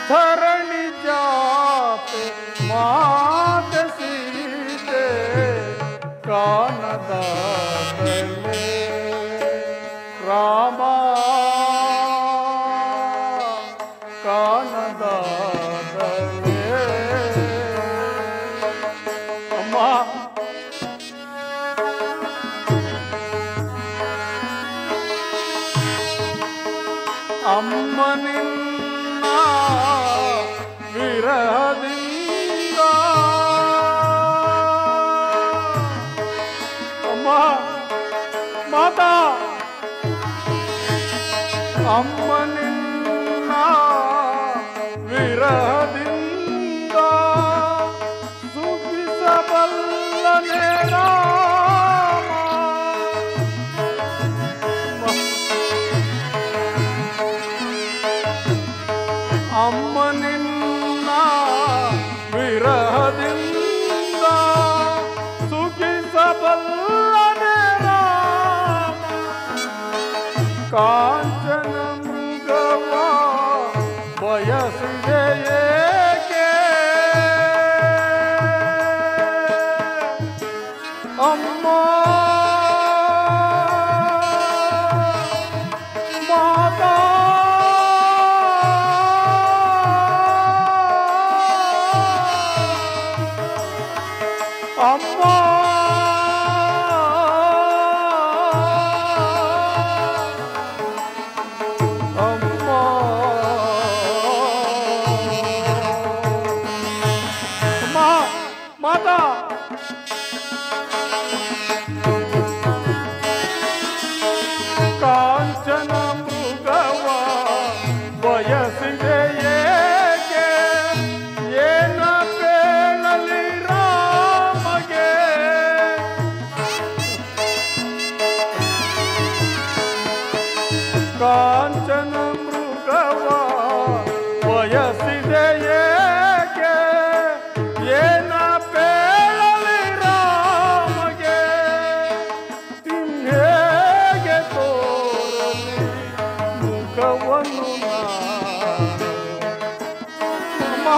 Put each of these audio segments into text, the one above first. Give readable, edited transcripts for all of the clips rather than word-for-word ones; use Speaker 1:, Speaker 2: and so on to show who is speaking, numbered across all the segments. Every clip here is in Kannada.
Speaker 1: धरणी जाते मात सीते कानदातले रामा कानदातले अम्मा ಅಮ್ಮನಿನ್ನ ವಿರಹದಿಂದ ಅಮ್ಮ ಮಾತಾ ಅಮ್ಮನಿನ್ನ ವಿರಹದಿಂದ ಸುಖಿಸಬಲ್ಲನೆ ಅಮ್ಮನಿನ್ನ ವಿರಹದಿಂದ ಸುಖಿಸಬಲ್ಲನೆ ರಾಮ ಕಾಂಚನ ಮೃಗವ ಬಯಸಿದೆ ಏಕೆ ಅಮ್ಮ ಮಾತಾ ಅಮ್ಮ ಅಮ್ಮ ಅಮ್ಮ ಮಾತಾ ಕಾಂಚನ ಮೃಗವ ಬಯಸಿದೆ ಏಕೆ ಏನ ಬೇಳಲಿ ರಾಮಗೆ ಕಾಂಚನ ಮೃಗವ ಬಯಸಿದೆ ಏಕೆ ಏನ ಬೇಳಲಿ ರಾಮಗೆ ಹೇಗೆ ತೋರಲಿ ಮುಖವನ್ನು ಅಮ್ಮ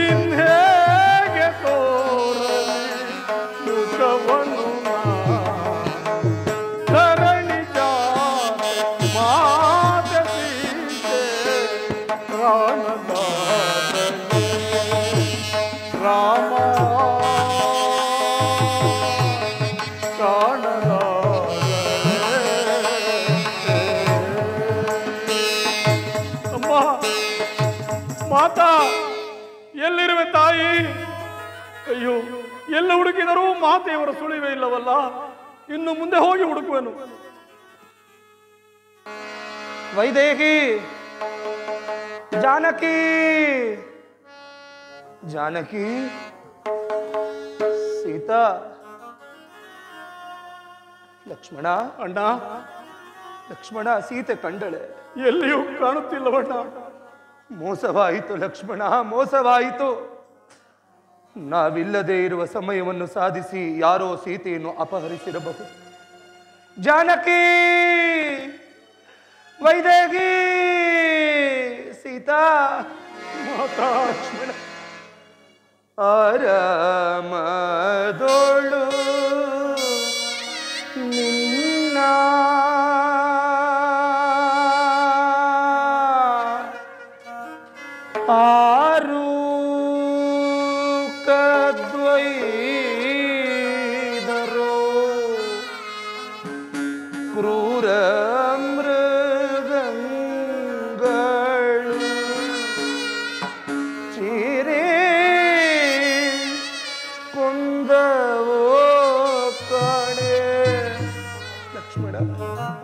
Speaker 1: ಇನ್ನೇಗೆ ತೋರಲಿ ಮುಖವನ್ನು ಧರಣಿ ಜಾತೆ ಮಾತೆ ಸೀತೆ ಪ್ರಾಣದಾತನೇ ರಾಮ ಅಮ್ಮ ಮಾತಾ ಎಲ್ಲಿರುವೆ ತಾಯಿ ಅಯ್ಯೋ ಎಲ್ಲ ಹುಡುಕಿದರೂ ಮಾತೆಯವರ ಸುಳಿವೇ ಇಲ್ಲವಲ್ಲ ಇನ್ನು ಮುಂದೆ ಹೋಗಿ ಹುಡುಕುವೆನು
Speaker 2: ವೈದೇಹಿ ಜಾನಕಿ ಜಾನಕಿ ಸೀತಾ ಲಕ್ಷ್ಮಣ
Speaker 1: ಅಣ್ಣ
Speaker 2: ಲಕ್ಷ್ಮಣ ಸೀತೆ ಕಂಡಳೆ
Speaker 1: ಎಲ್ಲಿಯೂ ಕಾಣುತ್ತಿಲ್ಲವಣ್ಣ
Speaker 2: ಮೋಸವಾಯಿತು ಲಕ್ಷ್ಮಣ ಮೋಸವಾಯಿತು ನಾವಿಲ್ಲದೆ ಇರುವ ಸಮಯವನ್ನು ಸಾಧಿಸಿ ಯಾರೋ ಸೀತೆಯನ್ನು ಅಪಹರಿಸಿರಬಹುದು ಜಾನಕಿ ವೈದೇಹಿ ಸೀತಾ
Speaker 1: ಮಾತಾ
Speaker 2: ಲಕ್ಷ್ಮಣ ಆರಾಮದೋಳು ನಿನ್ನ ಆರು ಕದ್ವೈದರೋ ಕ್ರೂರ ಮೃಗಗಳು ಚೀರೆ ಕೊಂದವೋ ಕಣೆ ಲಕ್ಷ್ಮಣ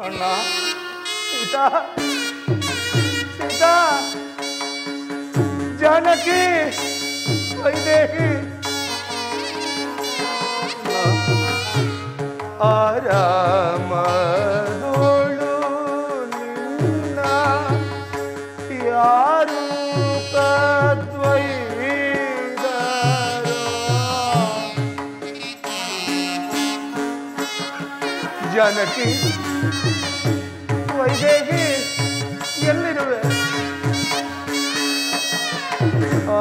Speaker 1: ಅಣ್ಣ
Speaker 2: ಸೀತಾ ಸೀತಾ ಜಾನಕಿ ವೈದೇಹಿ ಆರಾಮದೋಳು ನಿನ್ನ ಯಾರು ಕದ್ವೈದರು ಜಾನಕಿ ವೈದೇಹಿ ಎಲ್ಲಿರುವೆ?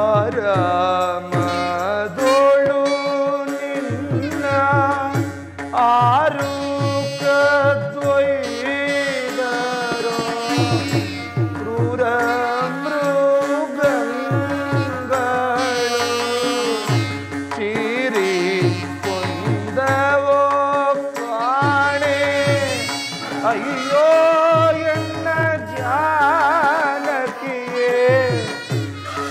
Speaker 2: ಆರಾಮದೋಳು ನಿನ್ನ ಆರು ಕದ್ವೈದರೋ ಕ್ರೂರ ಮೃಗಗಳು ಚೀರಿ ಕೊಂದವೋ ಕಾಣೆ. ಅಯ್ಯೋ ಎನ್ನ ಜಾನಕಿಯೇ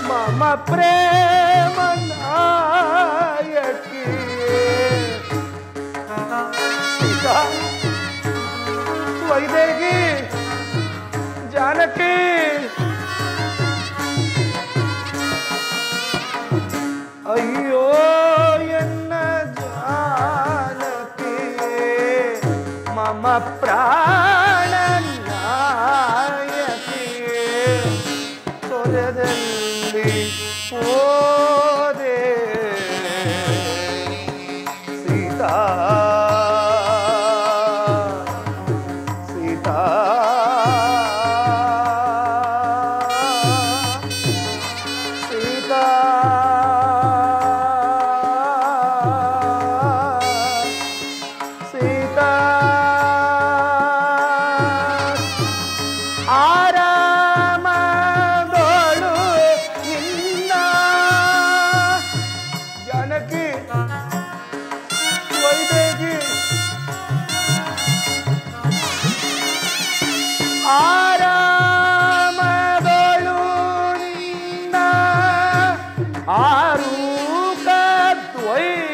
Speaker 2: ಮಮ ಪ್ರೇಮ ನಾಯಕಿಯೇ. ವೈದೇಹಿ ಜಾನಕಿ ಅಯ್ಯೋ ಎನ್ನ ಜಾನಕಿಯೇ ಮಮ ಪ್ರಾಣ ನಾಯಕಿಯೇ. ತೊರೆದಲ್ಲಿ ಹೋದೆ ಸೀತಾ ಸೀತಾ ಸೀತಾ ಸೀತಾ ಆರಾಮದೋಳು ನಿನ್ನ ಜಾನಕಿ ವೈದೇಹಿ ಆರಾಮದೋಳು ನಿನ್ನ ಆರು ಕದ್ವೈದರು.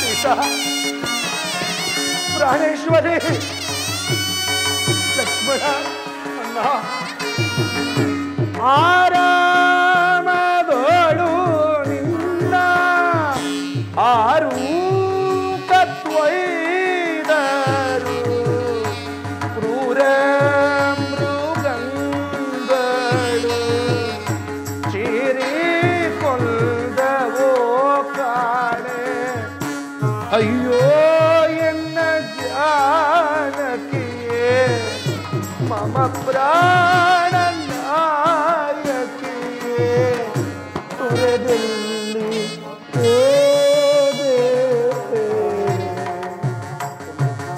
Speaker 2: ಸೀತಾ ಪ್ರಾಣೇಶ್ವರಿ ಲಕ್ಷ್ಮಣ
Speaker 1: ಅಣ್ಣ
Speaker 2: ಆರಾಮದೋಳು ನಿನ್ನ ಆರು ಕದ್ವೈದರು ಕ್ರೂರ ಮೃಗಗಳು ಚೀರಿ ಕೊಂದವೋ ಕಾಣೆ. ಅಯ್ಯೋ ಎನ್ನ ಜಾನಕಿಯೇ ಮಮ ಪ್ರಾಣ ನಾಯಕಿಯೇ. ತೊರೆದಲ್ಲಿ ಹೋದೆ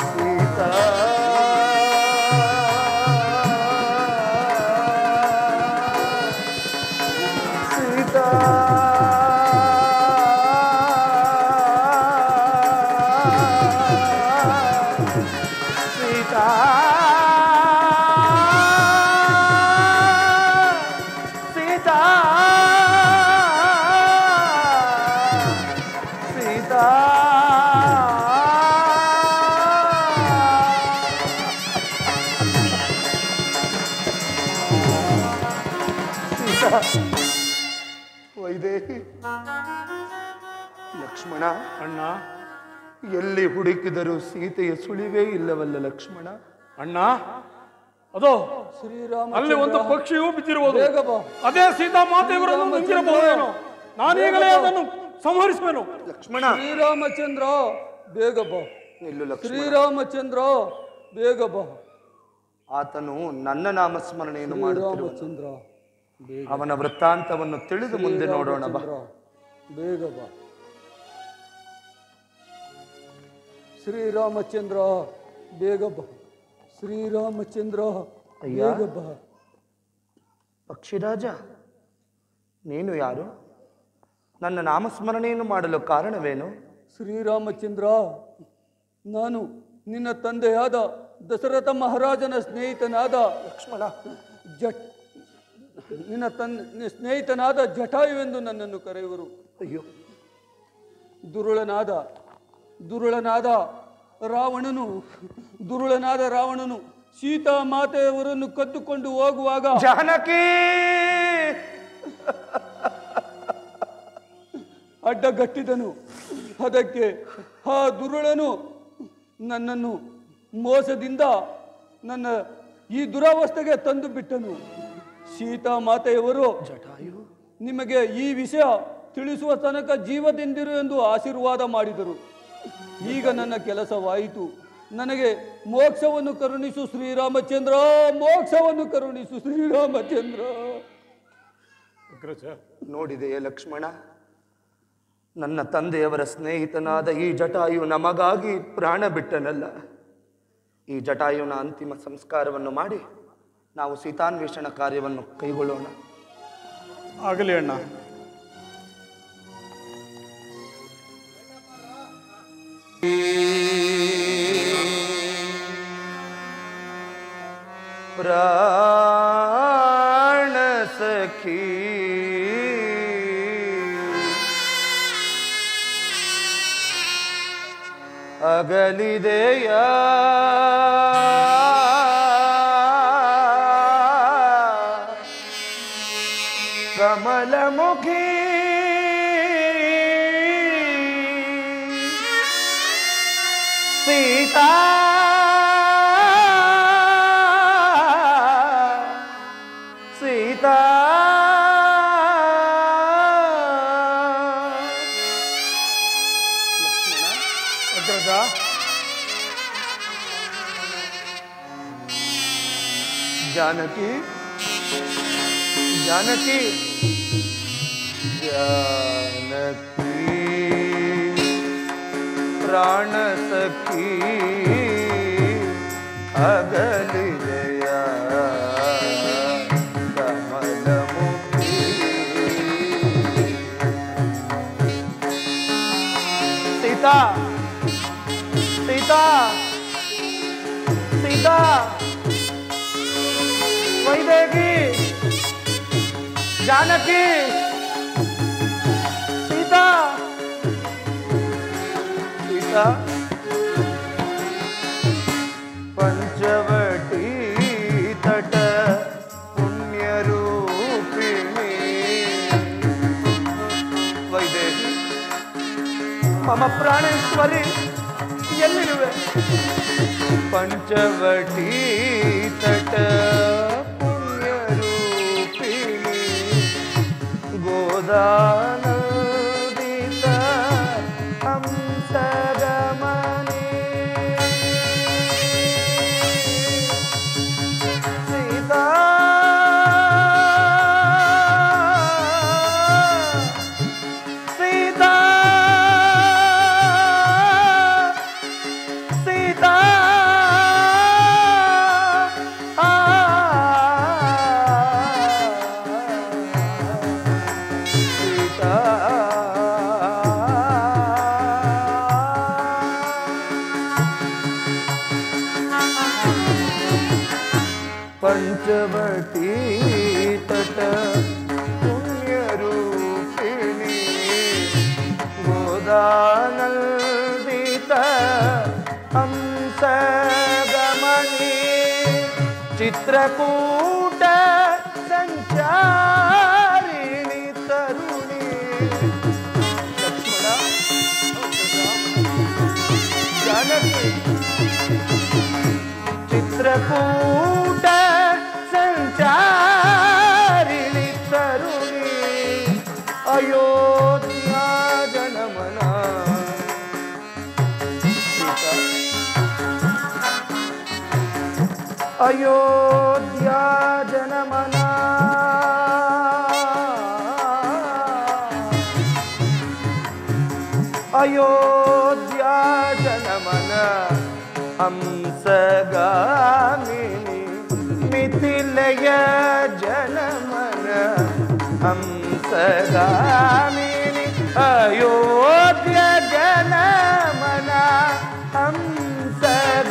Speaker 2: ಸೀತಾ ಸೀತಾ ಸೀತಾ ಸೀತಾ ಸೀತಾ ಸೀತಾ ವೈದೇಹಿ ಲಕ್ಷ್ಮಣ
Speaker 1: ಅಣ್ಣ
Speaker 2: ಎಲ್ಲಿ ಹುಡುಕಿದರೂ ಸೀತೆಯ ಸುಳಿವೇ ಇಲ್ಲವಲ್ಲ ಲಕ್ಷ್ಮಣ.
Speaker 1: ಅಣ್ಣ ಅದೋ
Speaker 3: ಶ್ರೀರಾಮ
Speaker 1: ಅಲ್ಲಿ ಒಂದು ಪಕ್ಷಿಯು ಬಿದ್ದಿರುವುದು.
Speaker 3: ಬೇಗ ಬಾ.
Speaker 1: ಅದೇ ಸೀತಾ ಮಾತೆಯವರನ್ನು ನುಂಗಿರಬಹುದೇನೋ. ನಾನೀಗಲೇ ಅದನ್ನು ಸಂಹರಿಸುವೆನು.
Speaker 2: ಲಕ್ಷ್ಮಣ
Speaker 3: ಶ್ರೀರಾಮಚಂದ್ರ ಬೇಗ ಬಾ.
Speaker 2: ನಿಲ್ಲು ಲಕ್ಷ್ಮಣ.
Speaker 3: ಶ್ರೀರಾಮಚಂದ್ರ ಬೇಗ ಬಾ.
Speaker 2: ಆತನು ನನ್ನ ನಾಮಸ್ಮರಣೆಯನ್ನು ಮಾಡುತ್ತಿರುವನು.
Speaker 3: ಶ್ರೀರಾಮಚಂದ್ರ ಬೇಗ
Speaker 2: ಅವನ ವೃತ್ತಾಂತವನ್ನು ತಿಳಿದು ಮುಂದೆ ನೋಡೋಣ ಬಾ.
Speaker 3: ಶ್ರೀರಾಮಚಂದ್ರ ಬೇಗ ಬಾ. ಶ್ರೀರಾಮಚಂದ್ರ ಬೇಗ ಬಾ. ಶ್ರೀರಾಮಚಂದ್ರ
Speaker 2: ಅಯ್ಯ.
Speaker 3: ಬೇಗ ಬಾ.
Speaker 2: ಪಕ್ಷಿರಾಜ ನೀನು ಯಾರು? ನನ್ನ ನಾಮಸ್ಮರಣೆಯನ್ನು ಮಾಡಲು ಕಾರಣವೇನು?
Speaker 3: ಶ್ರೀರಾಮಚಂದ್ರ ನಾನು ನಿನ್ನ ತಂದೆಯಾದ ದಶರಥ ಮಹಾರಾಜನ ಸ್ನೇಹಿತನಾದ
Speaker 2: ಲಕ್ಷ್ಮಣ
Speaker 3: ನಿನ್ನ ಸ್ನೇಹಿತನಾದ ಜಟಾಯುವೆಂದು ನನ್ನನ್ನು ಕರೆಯುವರು.
Speaker 2: ಅಯ್ಯೋ
Speaker 3: ದುರುಳನಾದ ರಾವಣನು ಸೀತಾ ಮಾತೆಯವರನ್ನು ಕದ್ದುಕೊಂಡು ಹೋಗುವಾಗ
Speaker 2: ಜಾನಕಿ
Speaker 3: ಅಡ್ಡಗಟ್ಟಿದನು. ಅದಕ್ಕೆ ಆ ದುರುಳನು ನನ್ನನ್ನು ಮೋಸದಿಂದ ನನ್ನ ಈ ದುರವಸ್ಥೆಗೆ ತಂದು ಬಿಟ್ಟನು. ಸೀತಾ ಮಾತೆಯವರು
Speaker 2: ಜಟಾಯು
Speaker 3: ನಿಮಗೆ ಈ ವಿಷಯ ತಿಳಿಸುವ ತನಕ ಜೀವದಿಂದಿರು ಎಂದು ಆಶೀರ್ವಾದ ಮಾಡಿದರು. ಈಗ ನನ್ನ ಕೆಲಸವಾಯಿತು. ನನಗೆ ಮೋಕ್ಷವನ್ನು ಕರುಣಿಸು ಶ್ರೀರಾಮಚಂದ್ರ, ಮೋಕ್ಷವನ್ನು ಕರುಣಿಸು ಶ್ರೀರಾಮಚಂದ್ರ.
Speaker 2: ನೋಡಿದೆಯೇ ಲಕ್ಷ್ಮಣ, ನನ್ನ ತಂದೆಯವರ ಸ್ನೇಹಿತನಾದ ಈ ಜಟಾಯು ನಮಗಾಗಿ ಪ್ರಾಣ ಬಿಟ್ಟನಲ್ಲ. ಈ ಜಟಾಯುನ ಅಂತಿಮ ಸಂಸ್ಕಾರವನ್ನು ಮಾಡಿ ನಾವು ಸೀತಾನ್ವೇಷಣ ಕಾರ್ಯವನ್ನು ಕೈಗೊಳ್ಳೋಣ.
Speaker 1: ಆಗಲಿ ಅಣ್ಣ.
Speaker 2: ಪ್ರಾಣ ಸಖಿ ಅಗಲಿದೆಯ ಕಮಲಮುಖಿ ಸೀತಾ ಸೀತಾ
Speaker 1: ಅಗ್ರಜ,
Speaker 2: जानकी जानकी जानकी प्राण सखी अगलिदय कमलमुखी सीता सीता सीता वैदेही जानकी सीता सीता पंचवटी तट पुण्यरूपिणी वैदेही मम प्राणेश्वरी ಎಲ್ಲಿರುವೆ पंचवटी तट गोदानंदित हंसगमने सीता सीता सीता पंचवटी तट पुण्यरूपिणी गोदानंदित हंसगमनी चित्रकूट संचारिणी तरुणी लक्ष्मण जानकी चित्रकूट संचारिणी तरुणी अयोध्या जनमना अयोध्या जनमना अयोध्या जनमना हंसगामिनी मिथिलय जनमन हंसगामिनी अयोध्य जनमन हंसगामिनी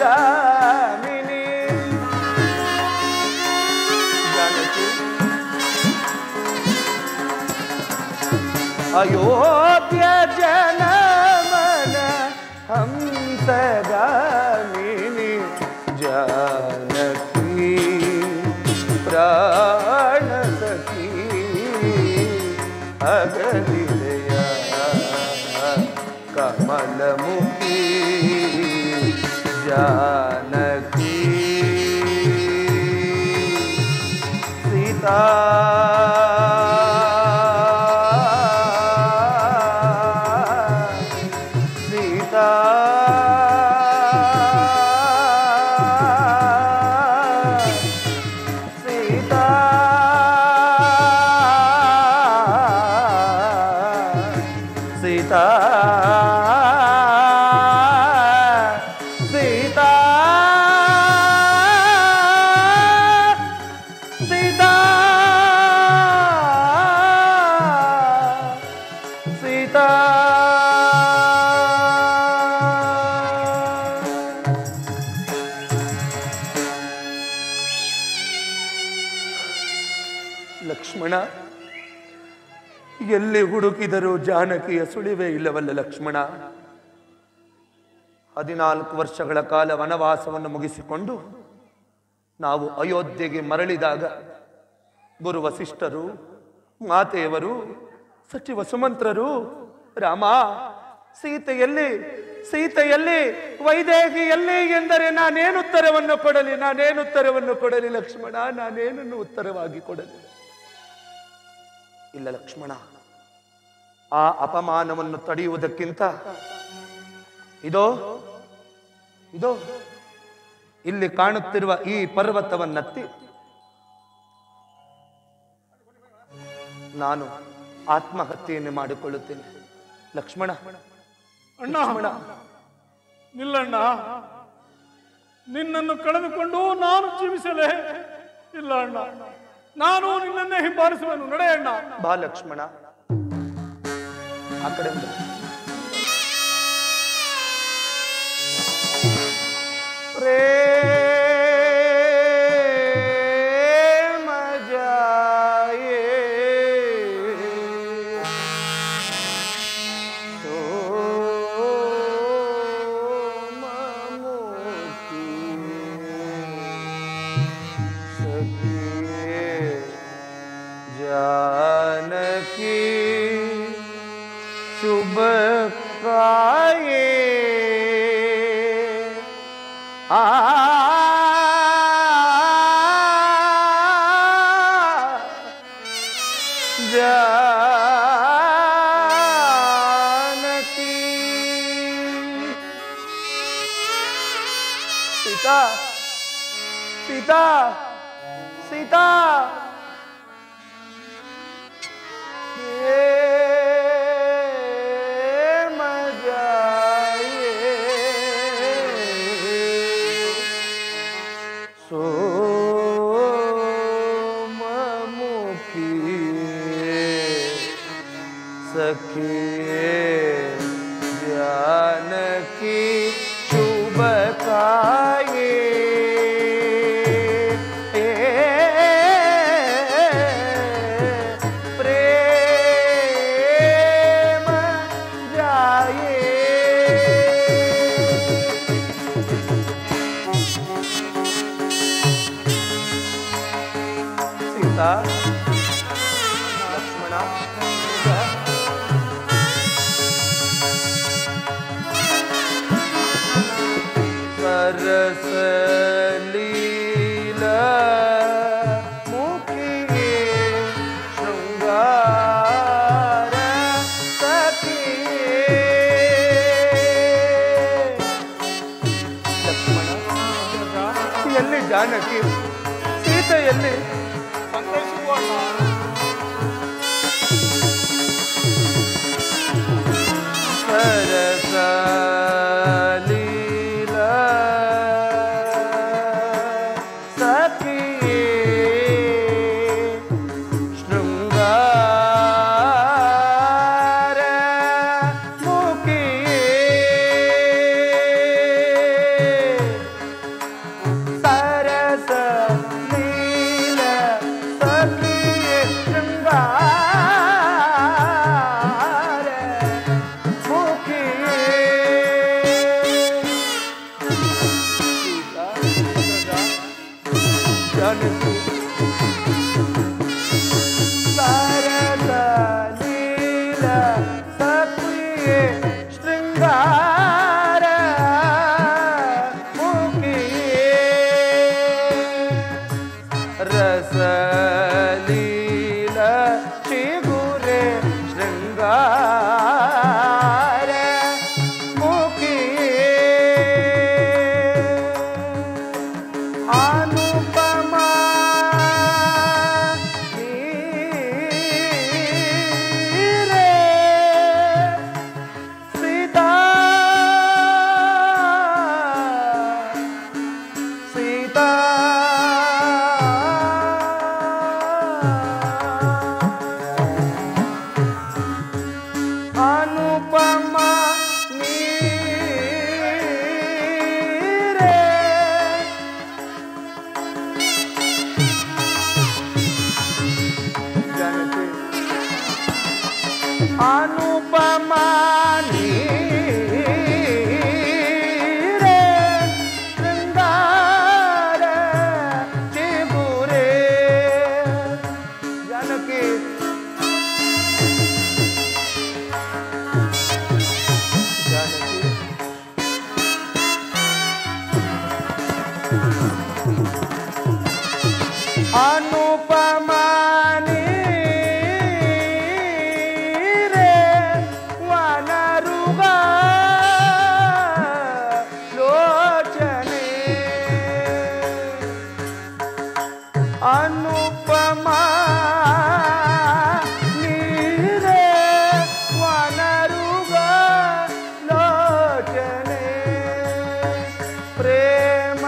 Speaker 2: जानकी अयोध्य जनमन हंसगामिनी जानकी प्राण सखी अगलिदय कमलमुखी जानकी सीता ಸೀತಾ ಸೀತಾ ಸೀತಾ ಸೀತಾ ಸೀತಾ ಲಕ್ಷ್ಮಣ, ಎಲ್ಲಿ ಹುಡುಕಿದರೂ ಜಾನಕಿಯ ಸುಳಿವೇ ಇಲ್ಲವಲ್ಲ ಲಕ್ಷ್ಮಣ. 14 ವರ್ಷಗಳ ಕಾಲ ವನವಾಸವನ್ನು ಮುಗಿಸಿಕೊಂಡು ನಾವು ಅಯೋಧ್ಯೆಗೆ ಮರಳಿದಾಗ ಗುರು ವಸಿಷ್ಠರು, ಮಾತೆಯವರು, ಸಚಿವ ಸುಮಂತ್ರರು, ರಾಮ ಸೀತೆಯಲ್ಲಿ ಸೀತೆಯಲ್ಲಿ ವೈದೇಹಿಯಲ್ಲಿ ಎಂದರೆ ನಾನೇನುತ್ತರವನ್ನು ಕೊಡಲಿ ಲಕ್ಷ್ಮಣ, ನಾನೇನನ್ನು ಉತ್ತರವಾಗಿ ಕೊಡಲಿ? ಇಲ್ಲ ಲಕ್ಷ್ಮಣ, ಆ ಅಪಮಾನವನ್ನು ತಡೆಯುವುದಕ್ಕಿಂತ ಇದೋ ಇಲ್ಲಿ ಕಾಣುತ್ತಿರುವ ಈ ಪರ್ವತವನ್ನತ್ತಿ ನಾನು ಆತ್ಮಹತ್ಯೆಯನ್ನು ಮಾಡಿಕೊಳ್ಳುತ್ತೇನೆ ಲಕ್ಷ್ಮಣ.
Speaker 1: ಅಣ್ಣ, ನಿಲ್ಲಣ್ಣ. ನಿನ್ನನ್ನು ಕಳೆದುಕೊಂಡು ನಾನು ಜೀವಿಸಲೇ ಇಲ್ಲ ಅಣ್ಣ. ನಾನು ನಿನ್ನನ್ನೇ ಹಿಂಬಾಲಿಸುವೆನು. ನಡೆಯಣ್ಣ.
Speaker 2: ಬಾ ಲಕ್ಷ್ಮಣ, ಆ ಕಡೆ ಪ್ರೇಮ ಜಾಯೇ ಸೋಮಮುಖಿ ಸಖಿಯೇ जानकी शुभ काये जानकी सीता सीता सीता सखिए जानकी शुभ काये प्रेम जाये सीता लक्ष्मणा सरस लीला मुखी शृंगार सखिए लक्ष्मण ಎಲ್ಲಿ ಜಾನಕಿ ಸೀತೆಯಲ್ಲಿ सरस लीला ಅನುಪಮಾ ನೀರೇ ಶೃಂಗಾರ ಚಿಗುರೇ ಜಾನಕಿ ಅನುಪಮಾ ನೀರೇ ವನರುಗ ಲೋಚನೆ ಅನುಪಮಾ ನೀರೇ ವನರುಗ ಲೋಚನೆ ಪ್ರೇಮ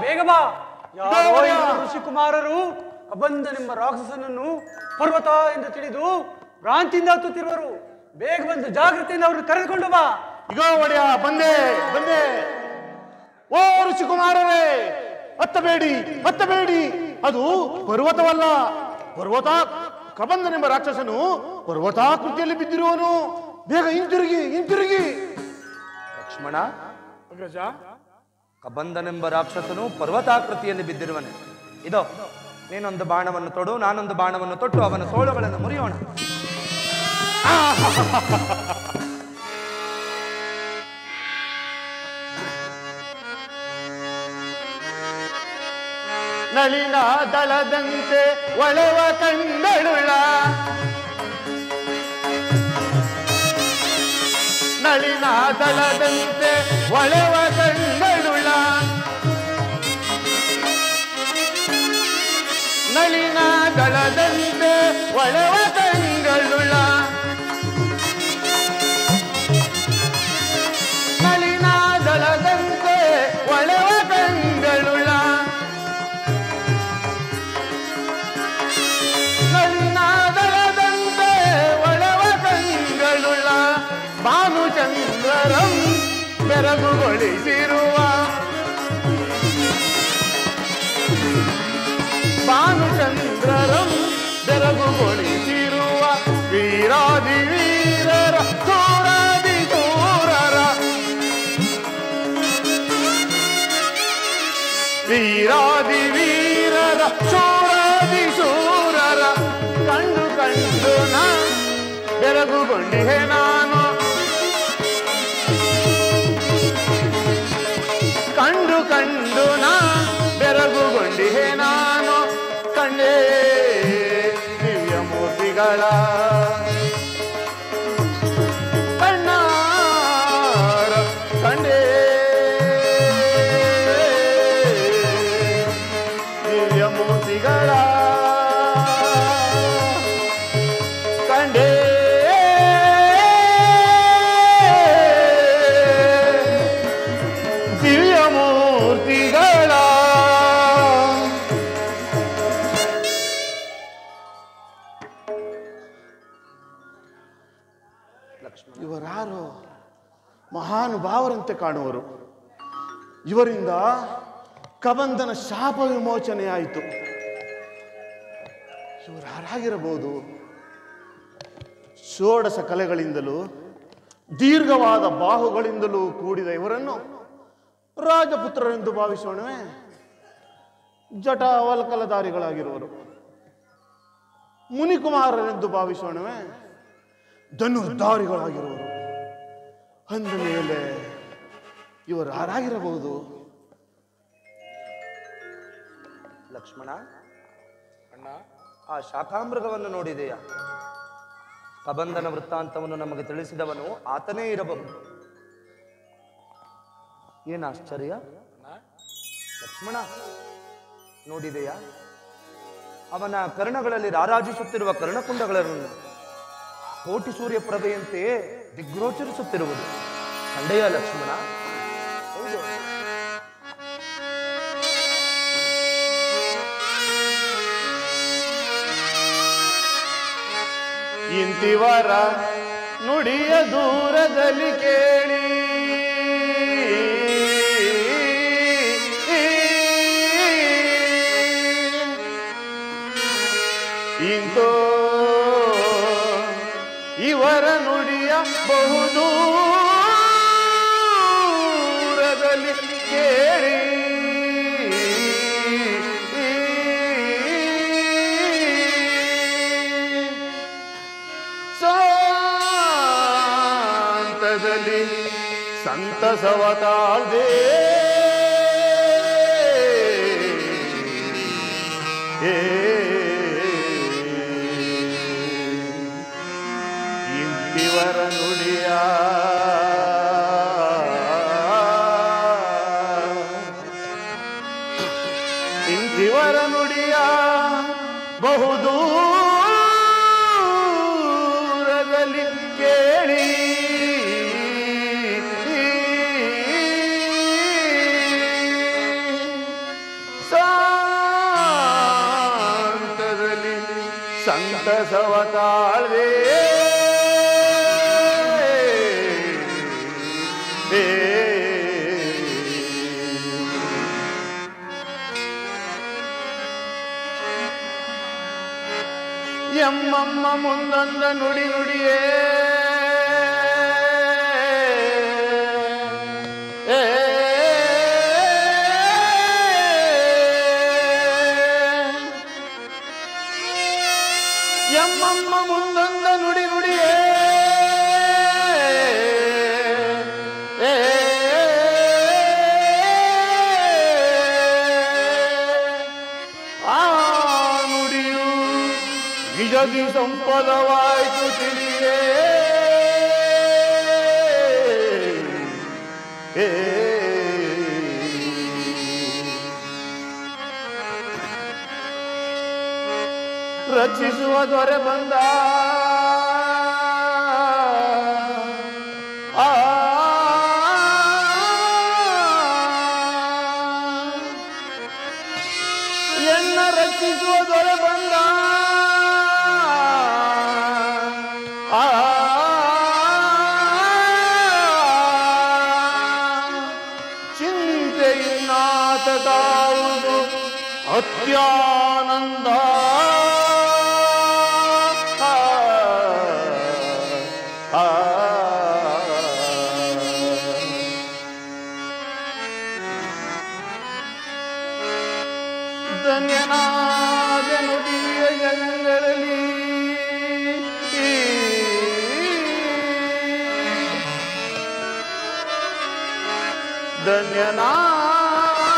Speaker 4: ಬೇಗ ಬಾ. ಯಾರೋ ಋಷಿಕುಮಾರರು ಕಬಂಧನೆಂಬ ರಾಕ್ಷಸನನ್ನು ಪರ್ವತ ಎಂದು ತಿಳಿದು ಭ್ರಾಂತಿಯಿಂದ ಹತ್ತುತ್ತಿರುವರು. ಬೇಗ ಬಂದು ಜಾಗೃತಿಯಿಂದ ಅವ್ರನ್ನು ಕರೆದುಕೊಂಡು ಬಾ.
Speaker 1: ಈಗ ಒಡೆಯ ಬಂದೆ ಬಂದೆ. ಓ ಋಷಿಕುಮಾರರೇ, ಹತ್ತಬೇಡಿ ಹತ್ತಬೇಡಿ, ಅದು ಪರ್ವತವಲ್ಲ. ಪರ್ವತ ಕಬಂಧನೆಂಬ ರಾಕ್ಷಸನು ಪರ್ವತಾಕೃತಿಯಲ್ಲಿ ಬಿದ್ದಿರುವನು. ಬೇಗ ಹಿಂತಿರುಗಿ ಹಿಂತಿರುಗಿ.
Speaker 2: ಲಕ್ಷ್ಮಣ,
Speaker 1: ಅಗ್ರಜ,
Speaker 2: ಕಬಂಧನೆಂಬ ರಾಕ್ಷಸನು ಪರ್ವತಾಕೃತಿಯಲ್ಲಿ ಬಿದ್ದಿರುವನೆ. ಇದೋ ನೀನೊಂದು ಬಾಣವನ್ನು ತೊಡು, ನಾನೊಂದು ಬಾಣವನ್ನು ತೊಟ್ಟು ಅವನ ಸೋಳುಗಳನ್ನು ಮುರಿಯೋಣ.
Speaker 1: ನಳಿನ ದಳದಂತೆ ಒಳವ ಕಂದಳುಳ, ನಳಿನ ದಳದಂತೆ ಒಳವ ಕಂದಳುಳ, ನಳಿನ ದಳದಂತೆ ಒಳವ ಕಂಗಳುಳ, ನಳಿನ ದಳದಂತೆ ಒಳವ ಕಂಗಳುಳ, ನಳಿನ ದಳದಂತೆ ಒಳವ ಕಂಗಳುಳ, ಭಾನುಚಂದ್ರರಂ ಬೆರಗುಗೊಳಿಸಿರುವ, ಭಾನುಚಂದ್ರರಂ ಬೆರಗುಗೊಳಿಸಿರುವ ವೀರಾದಿ ವೀರರ ಸೂರಾದಿ ಸೂರರ, ವೀರಾದಿ ವೀರರ ಸೂರಾದಿ ಸೂರರ ಕಂಡು ಕಂಡು ನಾ ಬೆರಗುಗೊಂಡಿಹೆ ನಾನು, ಕಂಡು ಕಂಡು ನಾ ಬೆರಗುಗೊಂಡಿಹೆ ನಾನು. ಕಂಡೇ ದಿವ್ಯ ಮೂರ್ತಿಗಳ ಕಣ್ಣಾರ, ಕಂಡೇ ದಿವ್ಯ ಮೂರ್ತಿಗಳ ಕಂಡೇ ದಿವ್ಯ ಮೂರ್ತಿಗಳ.
Speaker 5: ಇವರಾರು ಮಹಾನುಭಾವರಂತೆ ಕಾಣುವರು. ಇವರಿಂದ ಕಬಂಧನ ಶಾಪ ವಿಮೋಚನೆಯಾಯಿತು. ಇವರು ಯಾರಾಗಿರಬಹುದು? ಷೋಡಶ ಕಲೆಗಳಿಂದಲೂ ದೀರ್ಘವಾದ ಬಾಹುಗಳಿಂದಲೂ ಕೂಡಿದ ಇವರನ್ನು ರಾಜಪುತ್ರರೆಂದು ಭಾವಿಸೋಣವೇ? ಜಟಾವಲ್ಕಲಧಾರಿಗಳಾಗಿರುವರು. ಮುನಿಕುಮಾರರೆಂದು ಭಾವಿಸೋಣವೇ? ಧನುರ್ಧಾರಿಗಳಾಗಿರುವರು. ಅಂದ ಮೇಲೆ ಇವರು ಯಾರಾಗಿರಬಹುದು?
Speaker 2: ಲಕ್ಷ್ಮಣ, ಅಣ್ಣ, ಆ ಶಾಖಾಮೃಗವನ್ನು ನೋಡಿದೆಯಾ? ಕಬಂಧನ ವೃತ್ತಾಂತವನ್ನು ನಮಗೆ ತಿಳಿಸಿದವನು ಆತನೇ ಇರಬಹುದು. ಏನು ಆಶ್ಚರ್ಯ ಲಕ್ಷ್ಮಣ, ನೋಡಿದೆಯಾ ಅವನ ಕರ್ಣಗಳಲ್ಲಿ ರಾರಾಜಿಸುತ್ತಿರುವ ಕರ್ಣಕುಂಡಗಳನ್ನು ಕೋಟಿ ಸೂರ್ಯ ಪ್ರಭೆಯಂತೆಯೇ ದಿಗ್ಗೋಚರಿಸುತ್ತಿರುವುದು ಕಂಡೆಯ ಲಕ್ಷ್ಮಣ? ಹೌದು.
Speaker 5: ಇಂತಿವರ ನುಡಿಯ ದೂರದಲ್ಲಿ ಕೇಳಿ ಇಂತೋ ಇವರ ನುಡಿಯ ಬಹುದೂರದಲ್ಲಿ ಕೇಳಿ ಸಾಂತದಲ್ಲಿ ಸಂತಸವ ತಾಳ್ದೆ ಇಂತಿವರ ನುಡಿಯ ಬಹುದೂರದಲ್ಲಿ ಕೇಳಿ ಸಾಂತದಲ್ಲಿ ಸಂತಸವ ತಾಳ್ದೆ ಎಮ್ಮಮ್ಮ ಮುಂದೊಂದ ನುಡಿ ನುಡಿಯೇ ಎಮ್ಮಮ್ಮ ಮುಂದೊಂದ ನುಡಿ ನುಡಿಯೇ ನಿಜಗಿ ಸಂಪದವಾಯಿತು ತಿಳಿಯೇ ರಚಿಸುವ ದೊರೆ ಬಂದ ಎನ್ನ ರಚಿಸುವ ದೊರೆ ಬಂದ ಚಿಂತೆಯಿನ್ನಾತ ತಾವುದು ಅತ್ಯಾನಂದ ಧನ್ಯನಾದನು ದಿವ್ಯ ಜಗಗಳಲ್ಲಿ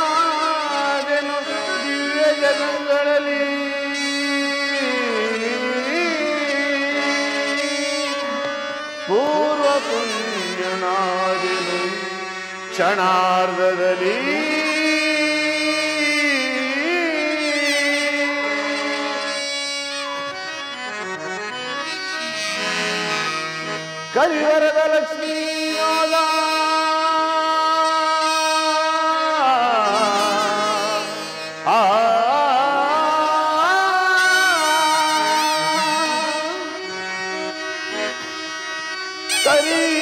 Speaker 5: ಧನ್ಯನಾದನು ದಿವ್ಯ ಜಗಗಳಲ್ಲಿ ಪೂರ್ವ ಪುಣ್ಯನಾದನು ಕ್ಷಣಾರ್ಧದಲ್ಲಿ ಕಲಿವರದ ಲಕ್ಷ್ಮೀಯೋಗ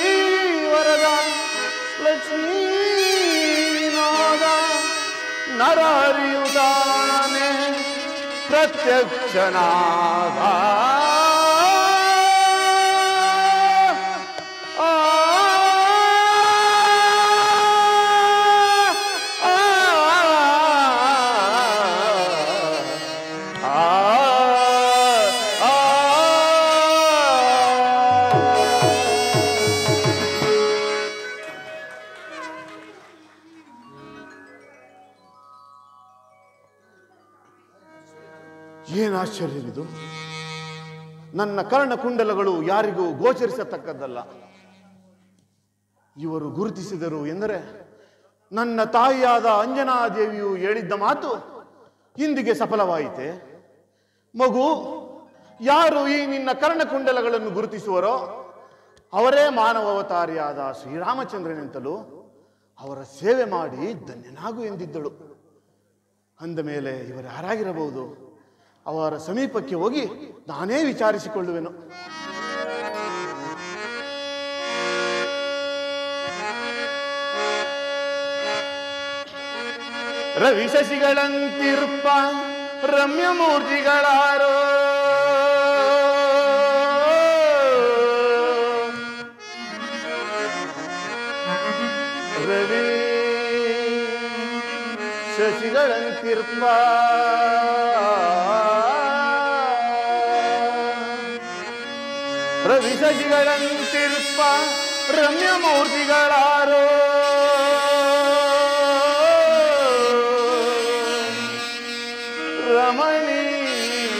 Speaker 5: ಕಲಿವರದ ಲಕ್ಷ್ಮೀಯೋಗ ನರರಿಯುತ್ತಾನೆ ಪ್ರತ್ಯಕ್ಷನಾದ ಏನು ಆಶ್ಚರ್ಯವಿದು?
Speaker 6: ನನ್ನ ಕರ್ಣಕುಂಡಲಗಳು ಯಾರಿಗೂ ಗೋಚರಿಸತಕ್ಕದ್ದಲ್ಲ. ಇವರು ಗುರುತಿಸಿದರು ಎಂದರೆ ನನ್ನ ತಾಯಿಯಾದ ಅಂಜನಾದೇವಿಯು ಹೇಳಿದ್ದ ಮಾತು ಇಂದಿಗೆ ಸಫಲವಾಯಿತೆ. ಮಗು, ಯಾರು ಈ ನಿನ್ನ ಕರ್ಣಕುಂಡಲಗಳನ್ನು ಗುರುತಿಸುವರೋ ಅವರೇ ಮಾನವ ಅವತಾರಿಯಾದ ಶ್ರೀರಾಮಚಂದ್ರನೆಂತಲೂ ಅವರ ಸೇವೆ ಮಾಡಿ ಧನ್ಯನಾಗು ಎಂದಿದ್ದಳು. ಅಂದ ಮೇಲೆ ಇವರು ಯಾರಾಗಿರಬಹುದು? ಅವರ ಸಮೀಪಕ್ಕೆ ಹೋಗಿ ನಾನೇ ವಿಚಾರಿಸಿಕೊಳ್ಳುವೆನು. ರವಿ ಶಶಿಗಳಂತಿರ್ಪ ರಮ್ಯ ಮೂರ್ತಿಗಳಾರೋ ರವಿ ಶಶಿಗಳಂತಿರ್ಪ ರವಿ ಶಶಿಗಳಂತಿರ್ಪ ರಮ್ಯ ಮೂರ್ತಿಗಳಾರೋ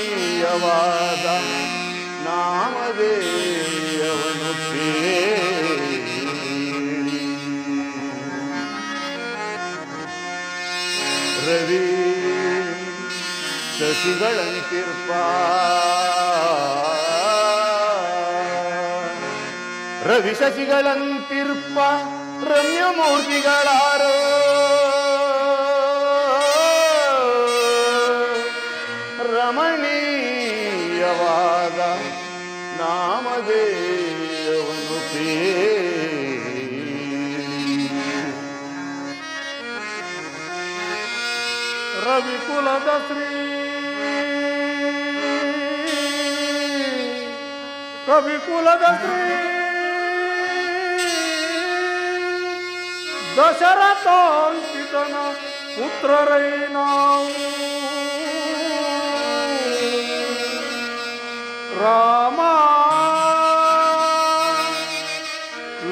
Speaker 6: ರಮಣೀಯವಾದ ನಾಮದೇವನು ರವಿ ಶಶಿಗಳಂತಿರ್ಪ ರವಿ ಶಶಿಗಳಂತಿರ್ಪ ರಮ್ಯ ಮೂರ್ತಿಗಳಾರೋ ರಮಣೀಯವಾದ ನಾಮದೇವನು
Speaker 1: ರವಿಕುಲದ ಶ್ರೀ ರವಿಕುಲದ ಶ್ರೀ ದಶರಥಾಂಕಿತನ ಪುತ್ರರೈ ನಾವು ರಾಮ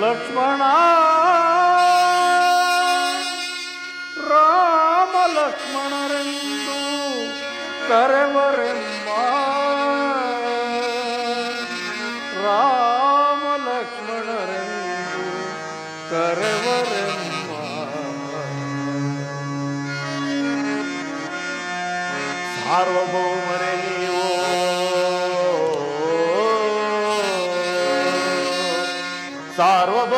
Speaker 1: ಲಕ್ಷ್ಮಣ ರಾಮ ಲಕ್ಷ್ಮಣರೆಂದು ಕರೆವರೆಮ್ಮ ರಾಮ ಲಕ್ಷ್ಮಣರೆಂದು ಕರೆವರೆಮ್ಮ
Speaker 6: ಸಾರ್ವಭೌಮರೇ ನೀವು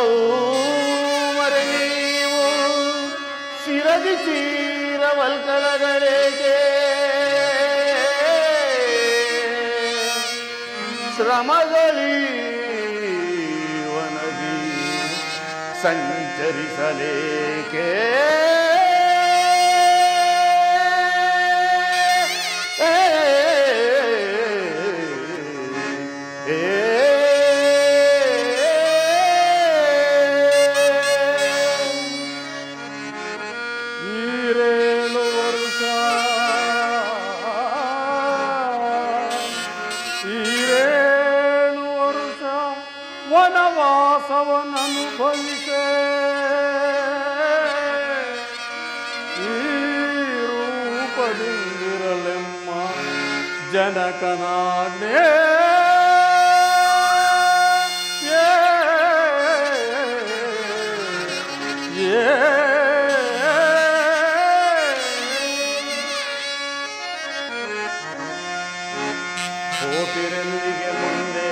Speaker 6: ಸಾರ್ವಭೌಮರೇ ನೀವು ಶಿರದಿ ಚೀರವಲ್ಕಲಗಳಿಗೆ ಶ್ರಮಗಳೀವನದಿ ಸಂಚರಿಸಲೇಕೆ
Speaker 1: ವನವಾಸವನನುಭವಿಸೆ ಈ ರೂಪದಿಂದಿರಲೆಮ್ಮ ಜನಕನಾಜ್ಞೆ
Speaker 6: ಹೋಪಿರೆಲ್ಲಿಗೆ ಮುಂದೆ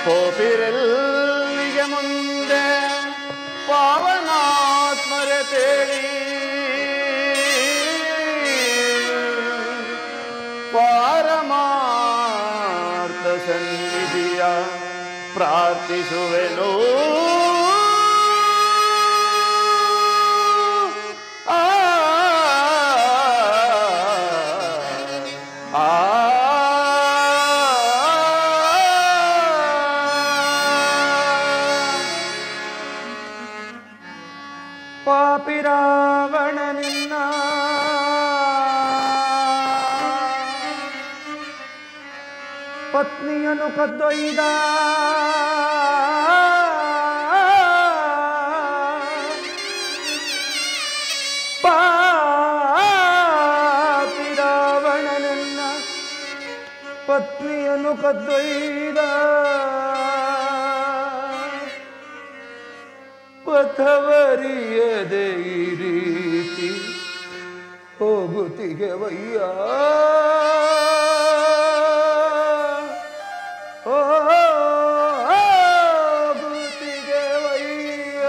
Speaker 6: ಹೋಪಿರೆಲ್ಲಿಗೆ ಮುಂದೆ ಪಾವನಾತ್ಮರೆ ತೇಳಿ ಪಾರಮಾರ್ಥ ಸನ್ನಿಧಿಯ ಪ್ರಾರ್ಥಿಸುವೆನು.
Speaker 2: ಪಾಪಿ ರಾವಣ ನಿನ್ನ ಪತ್ನಿಯನ್ನು ಕದ್ದೊಯ್ದ ಪಾಪಿ
Speaker 6: ಕದ್ದೊಯ್ದ ಪಥವರಿಯದೆ ಈ ರೀತಿ ಹೋಗುತ್ತಿಗೆವಯ್ಯ ಹೋಗುತ್ತಿಗೆವಯ್ಯ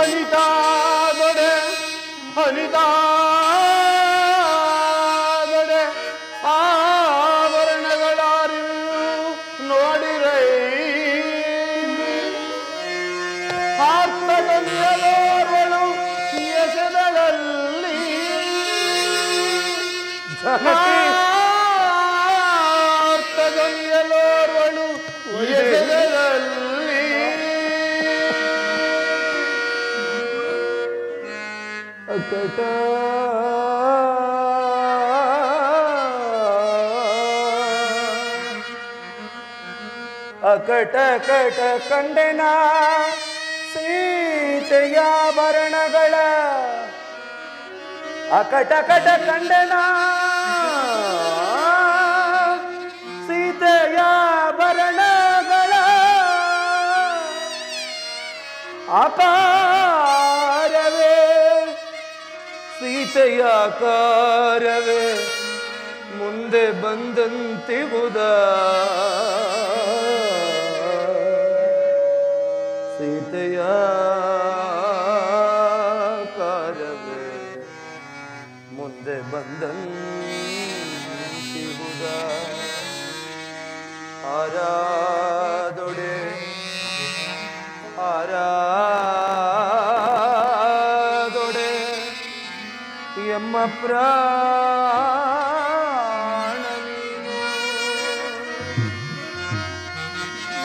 Speaker 6: ಅನಿತಾದೊಡೆ ಅನಿತಾದೊಡೆ ಆವರಣಗಳಾರಿವು ನೋಡಿರೈ ಆರ್ತಗನ್ಯಲೋರ್ವಳು ಎಸೆದಳಲ್ಲಿ ಆರ್ತಗನ್ಯಲೋರ್ವಳು ಎಸೆದಳಲ್ಲಿ ಅಕಟ ಅಕಟ ಕಟ ಕಂಡೆನ ಸೀತೆಯಾಭರಣಗಳ ಅಕಟ ಕಟ ಕಂಡೆನ ಸೀತೆಯಾಭರಣಗಳ ಆಕಾರವೇ ಸೀತೆಯ ಆಕಾರವೇ ಮುಂದೆ ಬಂದಂತಿಗುದ ಸೀತೆಯ ಆಕಾರವೇ ಮುಂದೆ ಬಂದಂತಿಗುದ ಆರಾದೊಡೆ ಆರಾದೊಡೆ ಎಮ್ಮ ಪ್ರಾಣ ನೀನು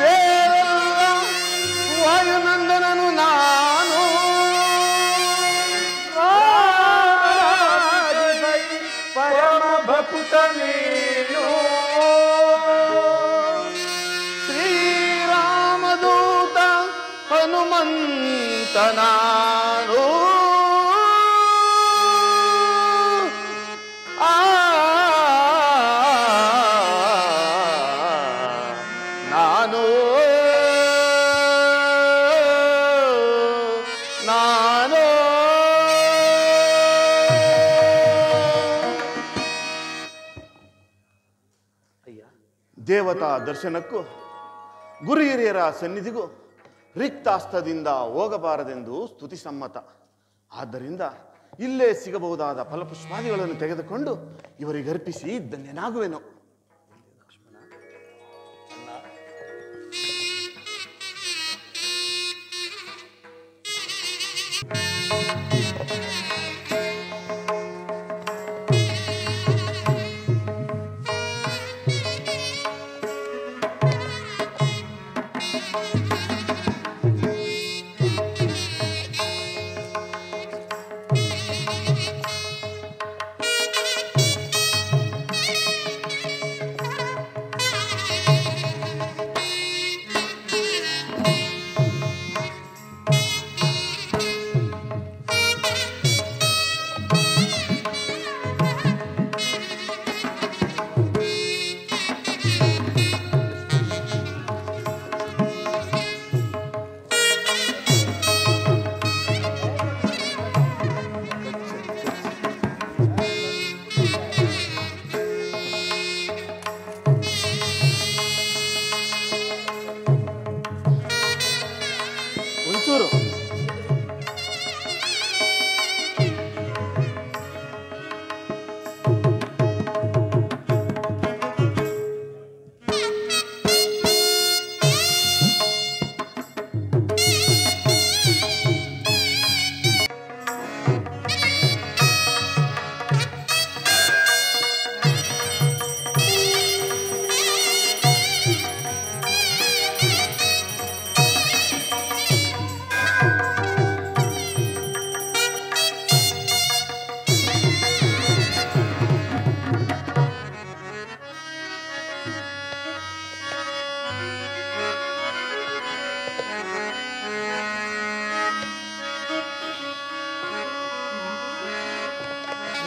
Speaker 6: ದೇವಲ್ಲ ವಾಯುನಂದನನು ನಾನು ಪರಮ ಭಕ್ತ ನೀನು ಶ್ರೀರಾಮದೂತ ಹನುಮಂತ ನಾನು ನಾನು ನಾನು
Speaker 5: ದೇವತಾ ದರ್ಶನಕ್ಕೂ ಗುರು ಹಿರಿಯರ ಸನ್ನಿಧಿಗೂ ರಿಕ್ತಾಸ್ತದಿಂದ ಹೋಗಬಾರದೆಂದು ಸ್ತುತಿ ಸಮ್ಮತ. ಆದ್ದರಿಂದ ಇಲ್ಲೇ ಸಿಗಬಹುದಾದ ಫಲಪುಷ್ಪಾದಿಗಳನ್ನು ತೆಗೆದುಕೊಂಡು ಇವರಿಗರ್ಪಿಸಿ ಧನ್ಯನಾಗುವೆನು. ಒಂಚೂರು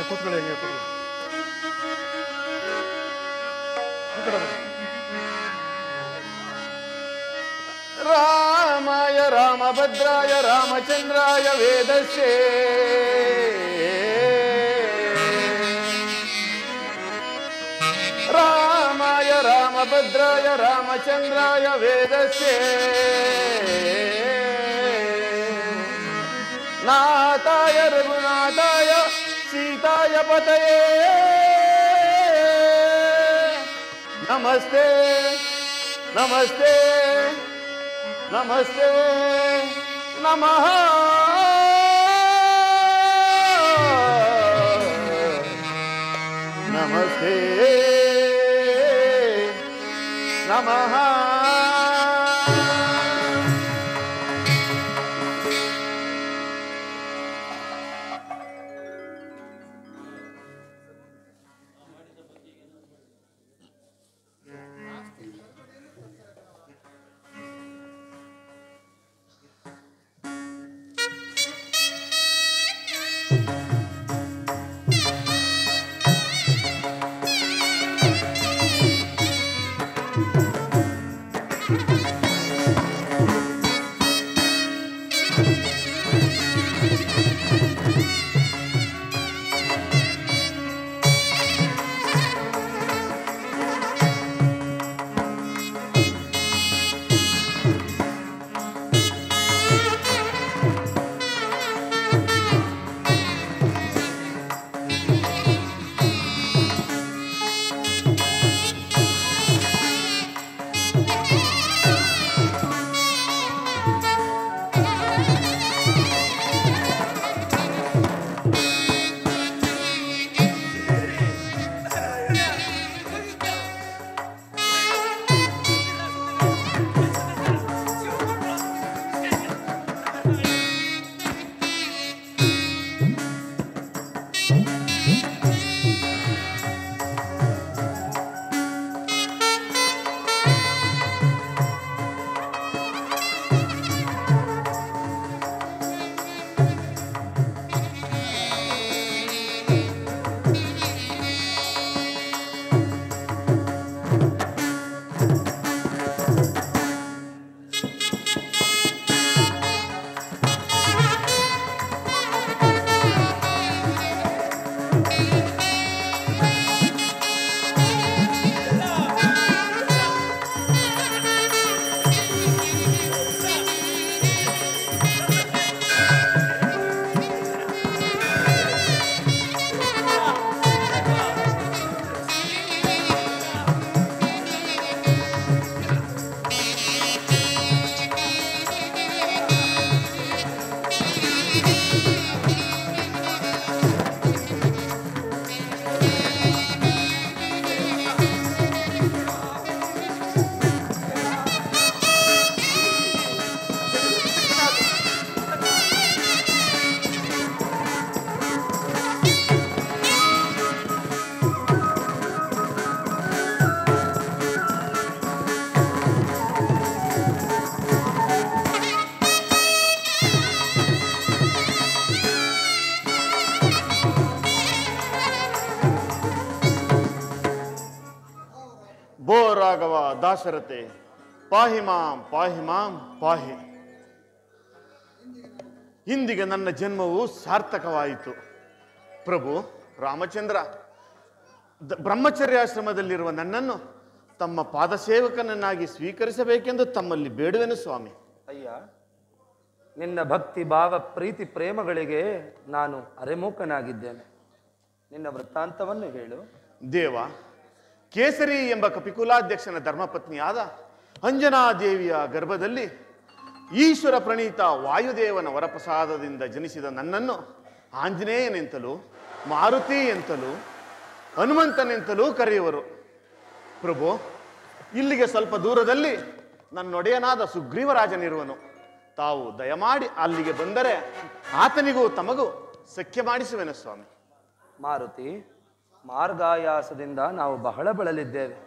Speaker 1: ಕೂತ್ಕೊಳ್ಳಿ, ಹಂಗೆ ಕೂತ್ಕೊಳ್ಳಿ. ಕಡವೆ.
Speaker 6: ರಾಮಾಯ ರಾಮಭದ್ರಾಯ ರಾಮಚಂದ್ರಾಯ ವೇದಸ್ಯೇ ರಾಮಾಯ ರಾಮಭದ್ರಾಯ ರಾಮಚಂದ್ರಾಯ ವೇದಸ್ಯೇ ನಾಥಾಯ ರಘುನಾಥಾಯ ಸೀತಾಯ ಪತಯೇ ನಮಸ್ತೆ ನಮಸ್ತೆ ನಮಸ್ತೆ ನಮಃ ನಮಸ್ತೆ ನಮಃ. ಭೋ ರಾಘವ ದಾಶರಥೆ ಪಾಹಿ ಮಾಂ ಪಾಹಿ ಮಾಂ ಪಾಹಿ. ಇಂದಿಗೆ ನನ್ನ ಜನ್ಮವು ಸಾರ್ಥಕವಾಯಿತು. ಪ್ರಭು ರಾಮಚಂದ್ರ, ಬ್ರಹ್ಮಚರ್ಯಾಶ್ರಮದಲ್ಲಿರುವ ನನ್ನನ್ನು ತಮ್ಮ ಪಾದಸೇವಕನನ್ನಾಗಿ ಸ್ವೀಕರಿಸಬೇಕೆಂದು ತಮ್ಮಲ್ಲಿ ಬೇಡುವೆನು ಸ್ವಾಮಿ.
Speaker 2: ಅಯ್ಯ, ನಿನ್ನ ಭಕ್ತಿ ಭಾವ ಪ್ರೀತಿ ಪ್ರೇಮಗಳಿಗೆ ನಾನು ಅರೆಮೂಕನಾಗಿದ್ದೇನೆ. ನಿನ್ನ ವೃತ್ತಾಂತವನ್ನು ಹೇಳು.
Speaker 5: ದೇವ, ಕೇಸರಿ ಎಂಬ ಕಪಿಕುಲಾಧ್ಯಕ್ಷನ ಧರ್ಮಪತ್ನಿಯಾದ ಅಂಜನಾದೇವಿಯ ಗರ್ಭದಲ್ಲಿ ಈಶ್ವರ ಪ್ರಣೀತ ವಾಯುದೇವನ ವರಪ್ರಸಾದದಿಂದ ಜನಿಸಿದ ನನ್ನನ್ನು ಆಂಜನೇಯನೆಂತಲೂ ಮಾರುತಿ ಎಂತಲೂ ಹನುಮಂತನೆಂತಲೂ ಕರೆಯುವರು. ಪ್ರಭು, ಇಲ್ಲಿಗೆ ಸ್ವಲ್ಪ ದೂರದಲ್ಲಿ ನನ್ನೊಡೆಯನಾದ ಸುಗ್ರೀವರಾಜನಿರುವನು. ತಾವು ದಯಮಾಡಿ ಅಲ್ಲಿಗೆ ಬಂದರೆ ಆತನಿಗೂ ತಮಗೂ ಸಖ್ಯ ಮಾಡಿಸುವೆನು ಸ್ವಾಮಿ.
Speaker 2: ಮಾರುತಿ, ಮಾರ್ಗಾಯಾಸದಿಂದ ನಾವು ಬಹಳ ಬಳಲಿದ್ದೇವೆ.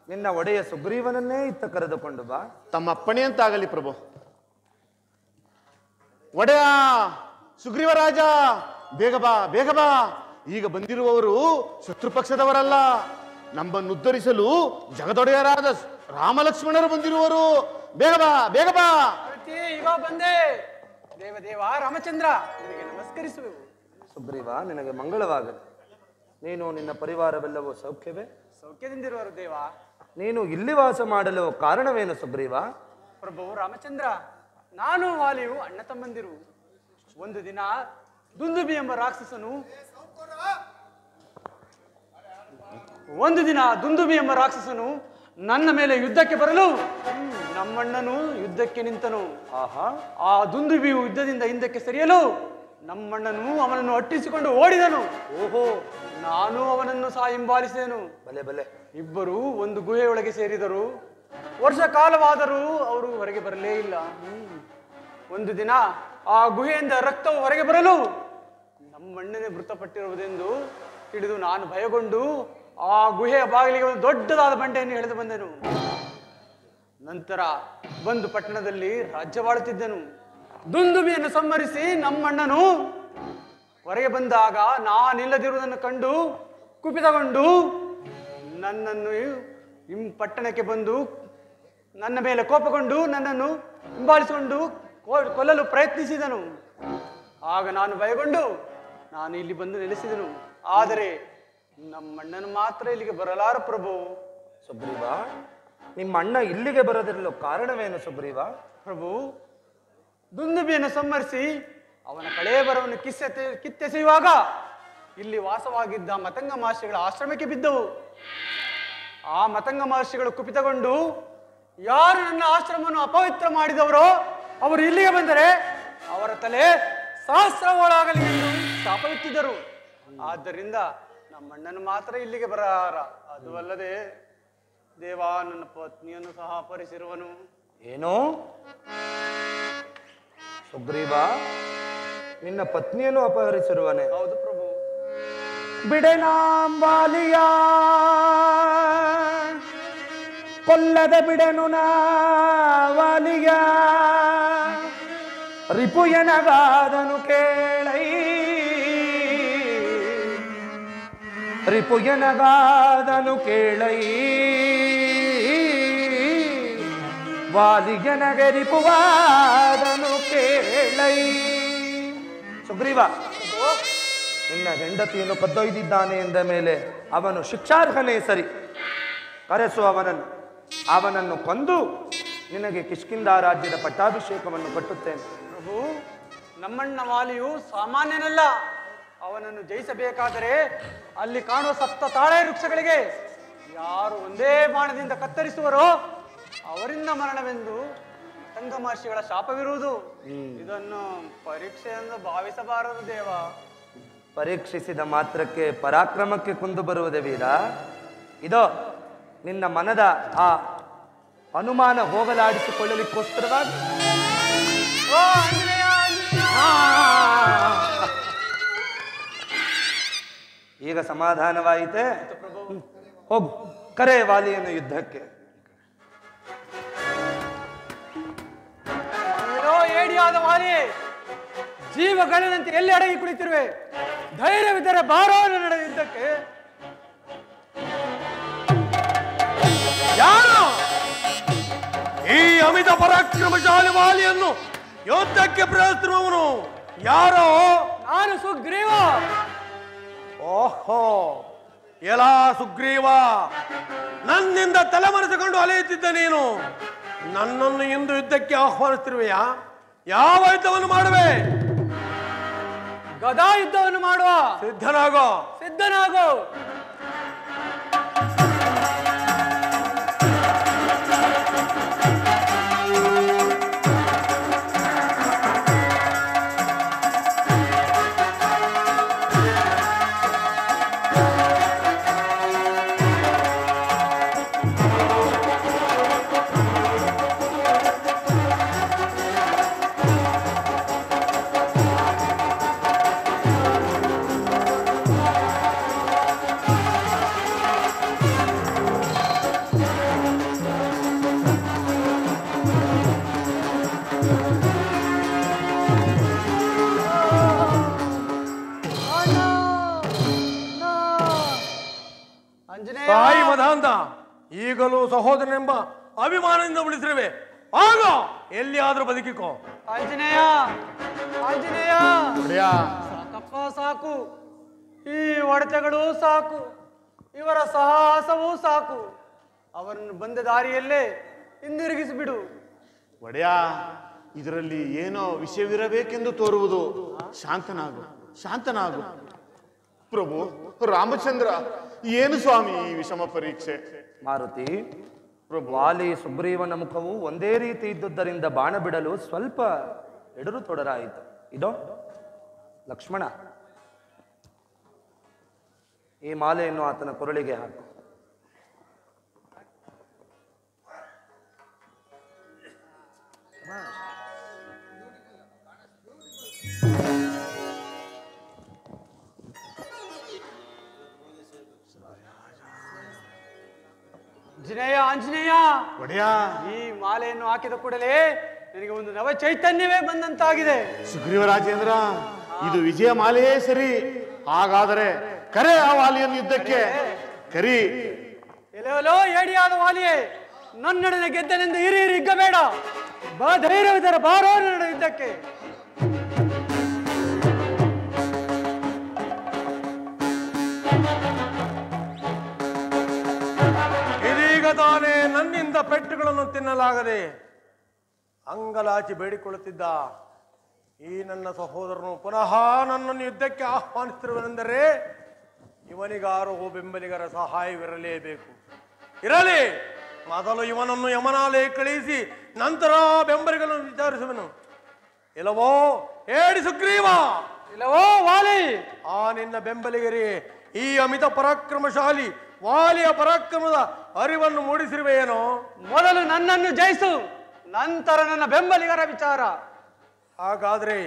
Speaker 2: ನಿನ್ನ ಒಡೆಯ ಸುಗ್ರೀವನನ್ನೇ ಇತ್ತ ಕರೆದುಕೊಂಡು ಬಾ.
Speaker 5: ತಮ್ಮ ಅಪ್ಪಣೆಯಂತಾಗಲಿ ಪ್ರಭು. ಒಡೆಯ ಸುಗ್ರೀವರಾಜ, ಬೇಗ ಬಾ ಬೇಗ ಬಾ. ಈಗ ಬಂದಿರುವವರು ಶತ್ರು ಪಕ್ಷದವರಲ್ಲ, ನಮ್ಮನ್ನು ಉದ್ಧರಿಸಲು ಜಗದೊಡೆಯರಾದ ರಾಮಲಕ್ಷ್ಮಣರು ಬಂದಿರುವರು. ಬೇಗ ಬಾ, ಬೇಗ ಬಾ.
Speaker 4: ಈಗ ಬಂದೆ. ದೇವದೇವ ರಾಮಚಂದ್ರ, ನಿನಗೆ ನಮಸ್ಕರಿಸುವೆವು.
Speaker 2: ಸುಗ್ರೀವ, ನಿನಗೆ ಮಂಗಳವಾಗಲಿ. ನೀನು ನಿನ್ನ ಪರಿವಾರವೆಲ್ಲವೂ ಸೌಖ್ಯವೇ?
Speaker 4: ಸೌಖ್ಯದಿಂದಿರುವರು ದೇವ.
Speaker 2: ನೀನು ಇಲ್ಲಿ ವಾಸ ಮಾಡಲು ಕಾರಣವೇನು ಸುಗ್ರೀವ?
Speaker 4: ಪ್ರಭು ರಾಮಚಂದ್ರ, ನಾನು ವಾಲಿಯು ಅಣ್ಣ ತಮ್ಮಂದಿರು. ಒಂದು ದಿನ ದುಂದುಬಿ ಎಂಬ ರಾಕ್ಷಸನು ನನ್ನ ಮೇಲೆ ಯುದ್ಧಕ್ಕೆ ಬರಲು ನಮ್ಮಣ್ಣನು ಯುದ್ಧಕ್ಕೆ ನಿಂತನು. ಆ ದುಂದುಬಿಯು ಯುದ್ಧದಿಂದ ಹಿಂದಕ್ಕೆ ಸರಿಯಲು ನಮ್ಮಣ್ಣನು ಅವನನ್ನು ಅಟ್ಟಿಸಿಕೊಂಡು ಓಡಿದನು.
Speaker 2: ಓಹೋ,
Speaker 4: ನಾನು ಅವನನ್ನು ಸಹ ಹಿಂಬಾಲಿಸಿದೆನು.
Speaker 2: ಬಲೆ ಬಲೆ.
Speaker 4: ಇಬ್ಬರು ಒಂದು ಗುಹೆಯೊಳಗೆ ಸೇರಿದರು. ವರ್ಷ ಕಾಲವಾದರೂ ಅವರು ಹೊರಗೆ ಬರಲೇ ಇಲ್ಲ. ಒಂದು ದಿನ ಆ ಗುಹೆಯಿಂದ ರಕ್ತವು ಹೊರಗೆ ಬರಲು ನಮ್ಮಣ್ಣನೇ ಮೃತಪಟ್ಟಿರುವುದೆಂದು ತಿಳಿದು ನಾನು ಭಯಗೊಂಡು ಆ ಗುಹೆಯ ಬಾಗಿಲಿಗೆ ಒಂದು ದೊಡ್ಡದಾದ ಬಂಡೆಯನ್ನು ಎಳೆದು ಬಂದೆನು. ನಂತರ ಬಂದು ಪಟ್ಟಣದಲ್ಲಿ ರಾಜ್ಯವಾಳುತ್ತಿದ್ದೆನು. ದುಂದುಬಿಯನ್ನು ಸಂಹರಿಸಿ ನಮ್ಮಣ್ಣನು ಹೊರಗೆ ಬಂದಾಗ ನಾನಿಲ್ಲದಿರುವುದನ್ನು ಕಂಡು ಕುಪಿತಗೊಂಡು ನನ್ನನ್ನು ಪಟ್ಟಣಕ್ಕೆ ಬಂದು ನನ್ನ ಮೇಲೆ ಕೋಪಗೊಂಡು ನನ್ನನ್ನು ಹಿಂಬಾಲಿಸಿಕೊಂಡು ಕೊಲ್ಲಲು ಪ್ರಯತ್ನಿಸಿದನು. ಆಗ ನಾನು ಭಯಗೊಂಡು ನಾನು ಇಲ್ಲಿ ಬಂದು ನೆಲೆಸಿದನು. ಆದರೆ ನಮ್ಮಣ್ಣನು ಮಾತ್ರ ಇಲ್ಲಿಗೆ ಬರಲಾರ ಪ್ರಭು.
Speaker 2: ಸುಗ್ರೀವ, ನಿಮ್ಮ ಅಣ್ಣ ಇಲ್ಲಿಗೆ ಬರೋದಿರಲು ಕಾರಣವೇನು ಸುಗ್ರೀವ?
Speaker 4: ಪ್ರಭು, ದುಂದುಬಿಯನ್ನು ಸಂಹರಿಸಿ ಅವನ ಕಳೆಯ ಬರವನ್ನು ಕಿತ್ತೆಸೆಯುವಾಗ ಇಲ್ಲಿ ವಾಸವಾಗಿದ್ದ ಮತಂಗ ಮಹರ್ಷಿಗಳ ಆಶ್ರಮಕ್ಕೆ ಬಿದ್ದವು. ಆ ಮತಂಗ ಮಹರ್ಷಿಗಳು ಕುಪಿತಗೊಂಡು ಯಾರು ನನ್ನ ಆಶ್ರಮವನ್ನು ಅಪವಿತ್ರ ಮಾಡಿದವರೋ ಅವರು ಇಲ್ಲಿಗೆ ಬಂದರೆ ಅವರ ತಲೆ ಸಹಸ್ರವಳಾಗಲಿ ಎಂದು ಶಾಪವಿತ್ತಿದ್ದರು. ಆದ್ದರಿಂದ ನಮ್ಮಣ್ಣನು ಮಾತ್ರ ಇಲ್ಲಿಗೆ ಬರಾರ. ಅದು ಅಲ್ಲದೆ ದೇವ ನನ್ನ ಪತ್ನಿಯನ್ನು ಸಹ ಅಪಹರಿಸಿರುವನು.
Speaker 2: ಏನೋ ಸುಗ್ರೀವ, ನಿನ್ನ ಪತ್ನಿಯನ್ನು ಅಪಹರಿಸಿರುವನೆ?
Speaker 4: ಹೌದು ಪ್ರಭು.
Speaker 2: ಬಿಡೆನಾಂಬಾಲಿಯ ಕೊಲ್ಲದೆ ಬಿಡೆನು ನಾವಾಲಿಯ ರಿಪುಯನಗಾದನು ಕೇಳೈ ರಿಪುಯನಗಾದನು ಕೇಳೈ ವಾಲಿಯನಗೆ ರಿಪುವಾದನು ಕೇಳೈ. ಸುಗ್ರೀವ, ನಿನ್ನ ಹೆಂಡತಿಯನ್ನು ಕದ್ದೊಯ್ದಿದ್ದಾನೆ ಎಂದ ಮೇಲೆ ಅವನು ಶಿಕ್ಷಾರ್ಹನೇ ಸರಿ. ಕರೆಸು ಅವನನ್ನು ಕೊಂದು ನಿನಗೆ ಕಿಷ್ಕಿಂಧ ರಾಜ್ಯದ ಪಟ್ಟಾಭಿಷೇಕವನ್ನು ಕಟ್ಟುತ್ತೇನೆ.
Speaker 4: ಪ್ರಭು, ನಮ್ಮಣ್ಣ ವಾಲಿಯು ಸಾಮಾನ್ಯನಲ್ಲ. ಅವನನ್ನು ಜಯಿಸಬೇಕಾದರೆ ಅಲ್ಲಿ ಕಾಣುವ 7 ತಾಳೆ ವೃಕ್ಷಗಳಿಗೆ ಯಾರು ಒಂದೇ ಬಾಣದಿಂದ ಕತ್ತರಿಸುವರೋ ಅವರಿಂದ ಮರಣವೆಂದು ಮತಂಗ ಮಹರ್ಷಿಗಳ ಶಾಪವಿರುವುದು. ಇದನ್ನು ಪರೀಕ್ಷೆ ಎಂದು ಭಾವಿಸಬಾರದು ದೇವ.
Speaker 2: ಪರೀಕ್ಷಿಸಿದ ಮಾತ್ರಕ್ಕೆ ಪರಾಕ್ರಮಕ್ಕೆ ಕುಂದು ಬರುವುದೇ ವೀರ? ಇದೋ ನಿನ್ನ ಮನದ ಆ ಅನುಮಾನ ಹೋಗಲಾಡಿಸಿಕೊಳ್ಳಲಿಕ್ಕೋಸ್ಕರವಾಗಿ ಈಗ ಸಮಾಧಾನವಾಯಿತೆ? ಹೋಗು, ಕರೆ ವಾಲಿಯನ್ನು ಯುದ್ಧಕ್ಕೆ.
Speaker 4: ಏಡಿಯಾದ ವಾಲಿ, ಜೀವಗಳಂತೆ ಎಲ್ಲಿ ಅಡಗಿ ಕುಳಿತಿರುವೆ? ಧೈರ್ಯವಿದ್ದರೆ ಬಾರೋ ನನ್ನ ಯುದ್ಧಕ್ಕೆ.
Speaker 1: ಯಾರು ಈ ಅಮಿತ ಪರಾಕ್ರಮಶಾಲಿ ವಾಲಿಯನ್ನು ಯುದ್ಧಕ್ಕೆ ಪ್ರಯತ್ನಿಸುವವನು? ಯಾರೋ?
Speaker 4: ನಾನು ಸುಗ್ರೀವ.
Speaker 1: ಓಹೋ, ಎಲ್ಲ ಸುಗ್ರೀವ, ನನ್ನಿಂದ ತಲೆಮರೆಸಿಕೊಂಡು ಅಲೆಯುತ್ತಿದ್ದ ನೀನು ನನ್ನನ್ನು ಇಂದು ಯುದ್ಧಕ್ಕೆ ಆಹ್ವಾನಿಸ್ತಿರುವೆಯಾ? ಯಾವ ಯುದ್ಧವನ್ನು ಮಾಡುವೆ?
Speaker 4: ಗದಾ ಯುದ್ಧವನ್ನು ಮಾಡುವ.
Speaker 1: ಸಿದ್ಧನಾಗೋ. ಮದಾಂತ, ಈಗಲೂ ಸಹೋದರನೆಂಬ ಅಭಿಮಾನದಿಂದ ಉಳಿಸಿರುವೆ. ಆಗ ಎಲ್ಲಿಯಾದ್ರೂ ಬದುಕಿಕೋ.
Speaker 4: ಆಂಜನೇಯ, ಆಂಜನೇಯ,
Speaker 5: ಒಡೆಯ
Speaker 4: ಸಾಕಪ್ಪ ಸಾಕು. ಈ ಹೊಡೆತಗಳು ಸಾಕು, ಇವರ ಸಾಹಸವೂ ಸಾಕು. ಅವರನ್ನು ಬಂದ ದಾರಿಯಲ್ಲೇ ಹಿಂದಿರುಗಿಸಿಬಿಡು.
Speaker 6: ಒಡೆಯ, ಇದರಲ್ಲಿ ಏನೋ ವಿಷಯವಿರಬೇಕೆಂದು ತೋರುವುದು. ಶಾಂತನಾಗು, ಶಾಂತನಾಗು. ಪ್ರಭು ರಾಮಚಂದ್ರ, ಏನು ಸ್ವಾಮಿ ಈ ವಿಷಮ ಪರೀಕ್ಷೆ?
Speaker 2: ಮಾರುತಿ, ವಾಲಿ ಸುಗ್ರೀವನ ಮುಖವು ಒಂದೇ ರೀತಿ ಇದ್ದುದರಿಂದ ಬಾಣ ಬಿಡಲು ಸ್ವಲ್ಪ ಎಡರು ತೊಡರಾಯಿತು. ಇದೋ ಲಕ್ಷ್ಮಣ, ಈ ಮಾಲೆಯನ್ನು ಆತನ ಕೊರಳಿಗೆ ಹಾಕು.
Speaker 4: ಆಂಜನೇಯ, ಆಂಜನೇಯ,
Speaker 6: ಒಡೆಯ,
Speaker 4: ಈ ಮಾಲೆಯನ್ನು ಹಾಕಿದ ಕೂಡಲೇ ನನಗೆ ಒಂದು ನವ ಚೈತನ್ಯವೇ ಬಂದಂತಾಗಿದೆ.
Speaker 6: ಸುಗ್ರೀವ ರಾಜೇಂದ್ರ, ಇದು ವಿಜಯ ಮಾಲೆಯೇ ಸರಿ. ಹಾಗಾದರೆ ಕರೆ ಆ ವಾಲಿಯನ್ನು ಯುದ್ಧಕ್ಕೆ ಕರಿ.
Speaker 4: ಎಲೆಯಲೋ ಏಡಿಯಾದ ವಾಲಿಯೇ, ನನ್ನೊಡನೆ ಗೆದ್ದನೆಂದು ಹಿರಿ ಹಿಗ್ಗಬೇಡ. ಬಾ, ಧೈರ್ಯವಿದ್ದರ ಬಾರೋ ನನ್ನ ಯುದ್ಧಕ್ಕೆ.
Speaker 1: ಇದೀಗ ತಾನೇ ನನ್ನಿಂದ ಪೆಟ್ಟುಗಳನ್ನು ತಿನ್ನಲಾಗದೆ ಅಂಗಲಾಚಿ ಬೇಡಿಕೊಳ್ಳುತ್ತಿದ್ದ ಈ ನನ್ನ ಸಹೋದರನು ಪುನಃ ನನ್ನನ್ನು ಯುದ್ಧಕ್ಕೆ ಆಹ್ವಾನಿಸಿರುವನೆಂದರೆ ಇವನಿಗಾರೋ ಬೆಂಬಲಿಗರ ಸಹಾಯವಿರಲೇಬೇಕು. ಇರಲಿ, ಮೊದಲು ಇವನನ್ನು ಯಮನಾಲಯ ಕಳುಹಿಸಿ ನಂತರ ಬೆಂಬಲಿಗರನ್ನು ವಿಚಾರಿಸುವನು. ಇಲ್ಲವೋ ಹೇಳಿ ಸುಗ್ರೀವ,
Speaker 4: ಇಲ್ಲವೋ ವಾಲಿ,
Speaker 1: ಆ ನಿನ್ನ ಬೆಂಬಲಿಗರೇ ಈ ಅಮಿತ ಪರಾಕ್ರಮಶಾಲಿ ವಾಲಿಯ ಪರಾಕ್ರಮದ ಅರಿವನ್ನು ಮೂಡಿಸಿರುವೆಯೇನೋ?
Speaker 4: ಮೊದಲು ನನ್ನನ್ನು ಜಯಿಸು, ನಂತರ ನನ್ನ ಬೆಂಬಲಿಗರ ವಿಚಾರ.
Speaker 1: ಹಾಗಾದ್ರೆ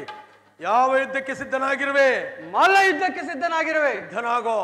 Speaker 1: ಯಾವ ಯುದ್ಧಕ್ಕೆ ಸಿದ್ಧನಾಗಿರುವೆ?
Speaker 4: ಮಲ್ಲ ಯುದ್ಧಕ್ಕೆ ಸಿದ್ಧನಾಗಿರುವೆ.
Speaker 1: ಸಿದ್ಧನಾಗೋ.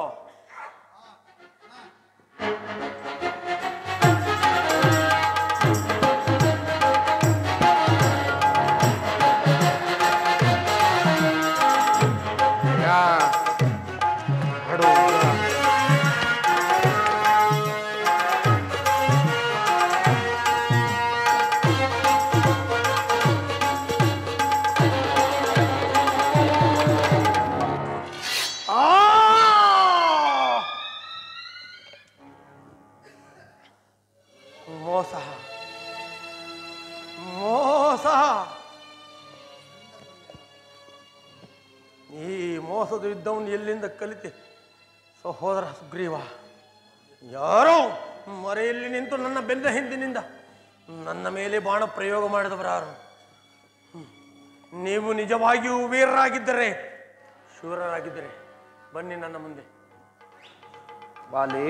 Speaker 1: ಮೋಸ, ಮೋಸ. ಈ ಮೋಸದ ಯುದ್ಧವನ್ನು ಎಲ್ಲಿಂದ ಕಲಿತೆ ಸಹೋದರ ಸುಗ್ರೀವ? ಯಾರೋ ಮರೆಯಲ್ಲಿ ನಿಂತು ನನ್ನ ಬೆನ್ನ ಹಿಂದಿನಿಂದ ನನ್ನ ಮೇಲೆ ಬಾಣ ಪ್ರಯೋಗ ಮಾಡಿದವರಾರು? ನೀವು ನಿಜವಾಗಿಯೂ ವೀರರಾಗಿದ್ದರೆ, ಶೂರರಾಗಿದ್ದರೆ ಬನ್ನಿ ನನ್ನ ಮುಂದೆ.
Speaker 2: ವಾಲಿ,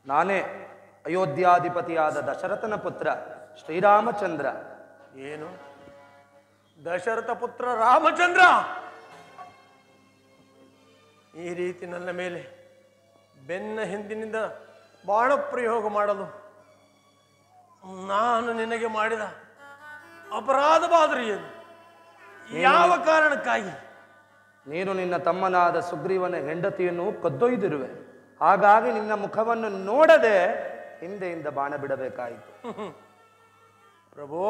Speaker 2: ನಾನೇ ಅಯೋಧ್ಯಾಧಿಪತಿಯಾದ ದಶರಥನ ಪುತ್ರ ಶ್ರೀರಾಮಚಂದ್ರ.
Speaker 1: ಏನು? ದಶರಥ ಪುತ್ರ ರಾಮಚಂದ್ರ ಈ ರೀತಿ ನನ್ನ ಮೇಲೆ ಬೆನ್ನ ಹಿಂದಿನಿಂದ ಬಾಣ ಪ್ರಯೋಗ ಮಾಡಲು ನಾನು ನಿನಗೆ ಮಾಡಿದ ಅಪರಾಧವಾದರೂ ಏನು? ಯಾವ ಕಾರಣಕ್ಕಾಗಿ?
Speaker 2: ನೀನು ನಿನ್ನ ತಮ್ಮನಾದ ಸುಗ್ರೀವನ ಹೆಂಡತಿಯನ್ನು ಕದ್ದೊಯ್ದಿರುವೆ. ಹಾಗಾಗಿ ನಿನ್ನ ಮುಖವನ್ನು ನೋಡದೆ ಹಿಂದೆಯಿಂದ ಬಾಣ ಬಿಡಬೇಕಾಯಿತು.
Speaker 1: ಪ್ರಭು,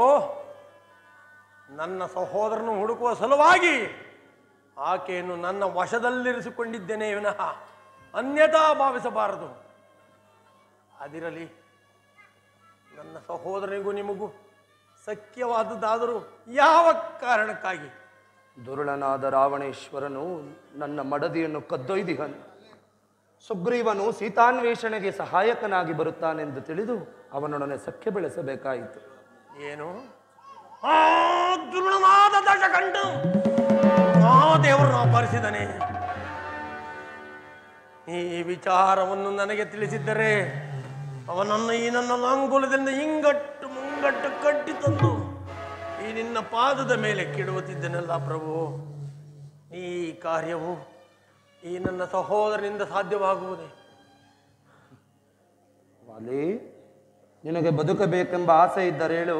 Speaker 1: ನನ್ನ ಸಹೋದರನು ಹುಡುಕುವ ಸಲುವಾಗಿ ಆಕೆಯನ್ನು ನನ್ನ ವಶದಲ್ಲಿರಿಸಿಕೊಂಡಿದ್ದೇನೆ ವಿನಃ ಅನ್ಯಥಾ ಭಾವಿಸಬಾರದು. ಅದಿರಲಿ, ನನ್ನ ಸಹೋದರನಿಗೂ ನಿಮಗೂ ಸಖ್ಯವಾದದ್ದಾದರೂ ಯಾವ ಕಾರಣಕ್ಕಾಗಿ?
Speaker 2: ದುರುಳನಾದ ರಾವಣೇಶ್ವರನು ನನ್ನ ಮಡದಿಯನ್ನು ಕದ್ದೊಯ್ದಿಹನು. ಸುಗ್ರೀವನು ಸೀತಾನ್ವೇಷಣೆಗೆ ಸಹಾಯಕನಾಗಿ ಬರುತ್ತಾನೆಂದು ತಿಳಿದು ಅವನೊಡನೆ ಸಖ್ಯ ಬೆಳೆಸಬೇಕಾಯಿತು.
Speaker 1: ಏನು? ಆ ದುರುಳನಾದ ದಶಕಂಠ ಆ ದೇವರನ್ನು ಅಪಹರಿಸಿದನೆ. ಈ ವಿಚಾರವನ್ನು ನನಗೆ ತಿಳಿಸಿದ್ದರೆ ಅವನನ್ನು ಈ ನನ್ನ ಲಾಂಗುಲದಿಂದ ಇಂಗಟ್ಟು ಮುಂಗಟ್ಟು ಕಟ್ಟಿ ತಂದು ಈ ನಿನ್ನ ಪಾದದ ಮೇಲೆ ಕೆಡುವುತ್ತಿದ್ದನಲ್ಲ ಪ್ರಭು. ಈ ಕಾರ್ಯವು ಈ ನನ್ನ ಸಹೋದರನಿಂದ ಸಾಧ್ಯವಾಗುವುದೇ?
Speaker 2: ವಾಲಿ, ನಿನಗೆ ಬದುಕಬೇಕೆಂಬ ಆಸೆ ಇದ್ದರೇಳು,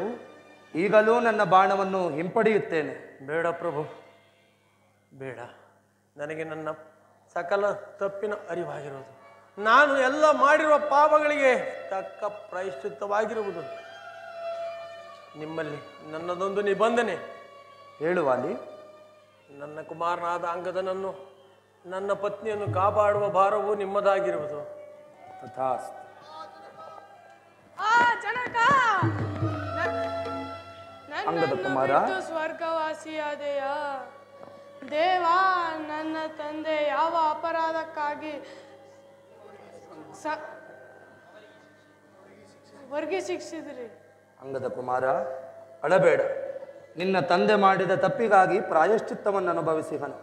Speaker 2: ಈಗಲೂ ನನ್ನ ಬಾಣವನ್ನು ಹಿಂಪಡೆಯುತ್ತೇನೆ.
Speaker 1: ಬೇಡ ಪ್ರಭು, ಬೇಡ. ನನಗೆ ನನ್ನ ಸಕಲ ತಪ್ಪಿನ ಅರಿವಾಗಿರೋದು. ನಾನು ಎಲ್ಲ ಮಾಡಿರುವ ಪಾಪಗಳಿಗೆ ತಕ್ಕ ಪ್ರಾಯಶ್ಚಿತ್ತವಾಗಿರುವುದು. ನಿಮ್ಮಲ್ಲಿ ನನ್ನದೊಂದು ನಿಬಂಧನೆ.
Speaker 2: ಹೇಳುವಾಲಿ.
Speaker 1: ನನ್ನ ಕುಮಾರನಾದ ಅಂಗದನನ್ನು, ನನ್ನ ಪತ್ನಿಯನ್ನು ಕಾಪಾಡುವ ಭಾರವು ನಿಮ್ಮದಾಗಿರುವುದು.
Speaker 2: ತಥಾಸ್ತು.
Speaker 7: ಜನಕ,
Speaker 2: ಅಂಗದ ಕುಮಾರ,
Speaker 7: ಸ್ವರ್ಗವಾಸಿಯಾದೆಯ ದೇವ, ನನ್ನ ತಂದೆ ಯಾವ ಅಪರಾಧಕ್ಕಾಗಿ ವರ್ಗಿ ಶಿಕ್ಷಿದ್ರಿ?
Speaker 2: ಅಂಗದ ಕುಮಾರ, ಅಳಬೇಡ. ನಿನ್ನ ತಂದೆ ಮಾಡಿದ ತಪ್ಪಿಗಾಗಿ ಪ್ರಾಯಶ್ಚಿತ್ತವನ್ನು ಅನುಭವಿಸಿಹನು.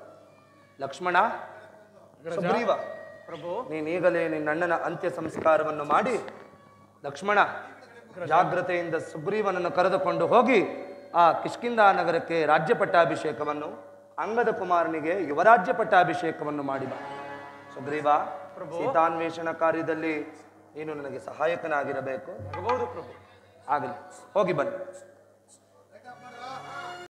Speaker 2: ಲಕ್ಷ್ಮಣ, ಸುಗ್ರೀವ, ನೀನೀಗಲೇ ನಿನ್ನಣ್ಣನ ಅಂತ್ಯ ಸಂಸ್ಕಾರವನ್ನು ಮಾಡಿ, ಲಕ್ಷ್ಮಣ ಜಾಗ್ರತೆಯಿಂದ ಸುಗ್ರೀವನನ್ನು ಕರೆದುಕೊಂಡು ಹೋಗಿ ಆ ಕಿಷ್ಕಿಂಧ ನಗರಕ್ಕೆ ರಾಜ್ಯ ಪಟ್ಟಾಭಿಷೇಕವನ್ನು, ಅಂಗದ ಕುಮಾರನಿಗೆ ಯುವರಾಜ್ಯ ಪಟ್ಟಾಭಿಷೇಕವನ್ನು ಮಾಡಿದ. ಸುಗ್ರೀವ, ಸೀತಾನ್ವೇಷಣ ಕಾರ್ಯದಲ್ಲಿ ನೀನು ನನಗೆ ಸಹಾಯಕನಾಗಿರಬೇಕು. ಆಗಲಿ, ಹೋಗಿ ಬನ್ನಿ.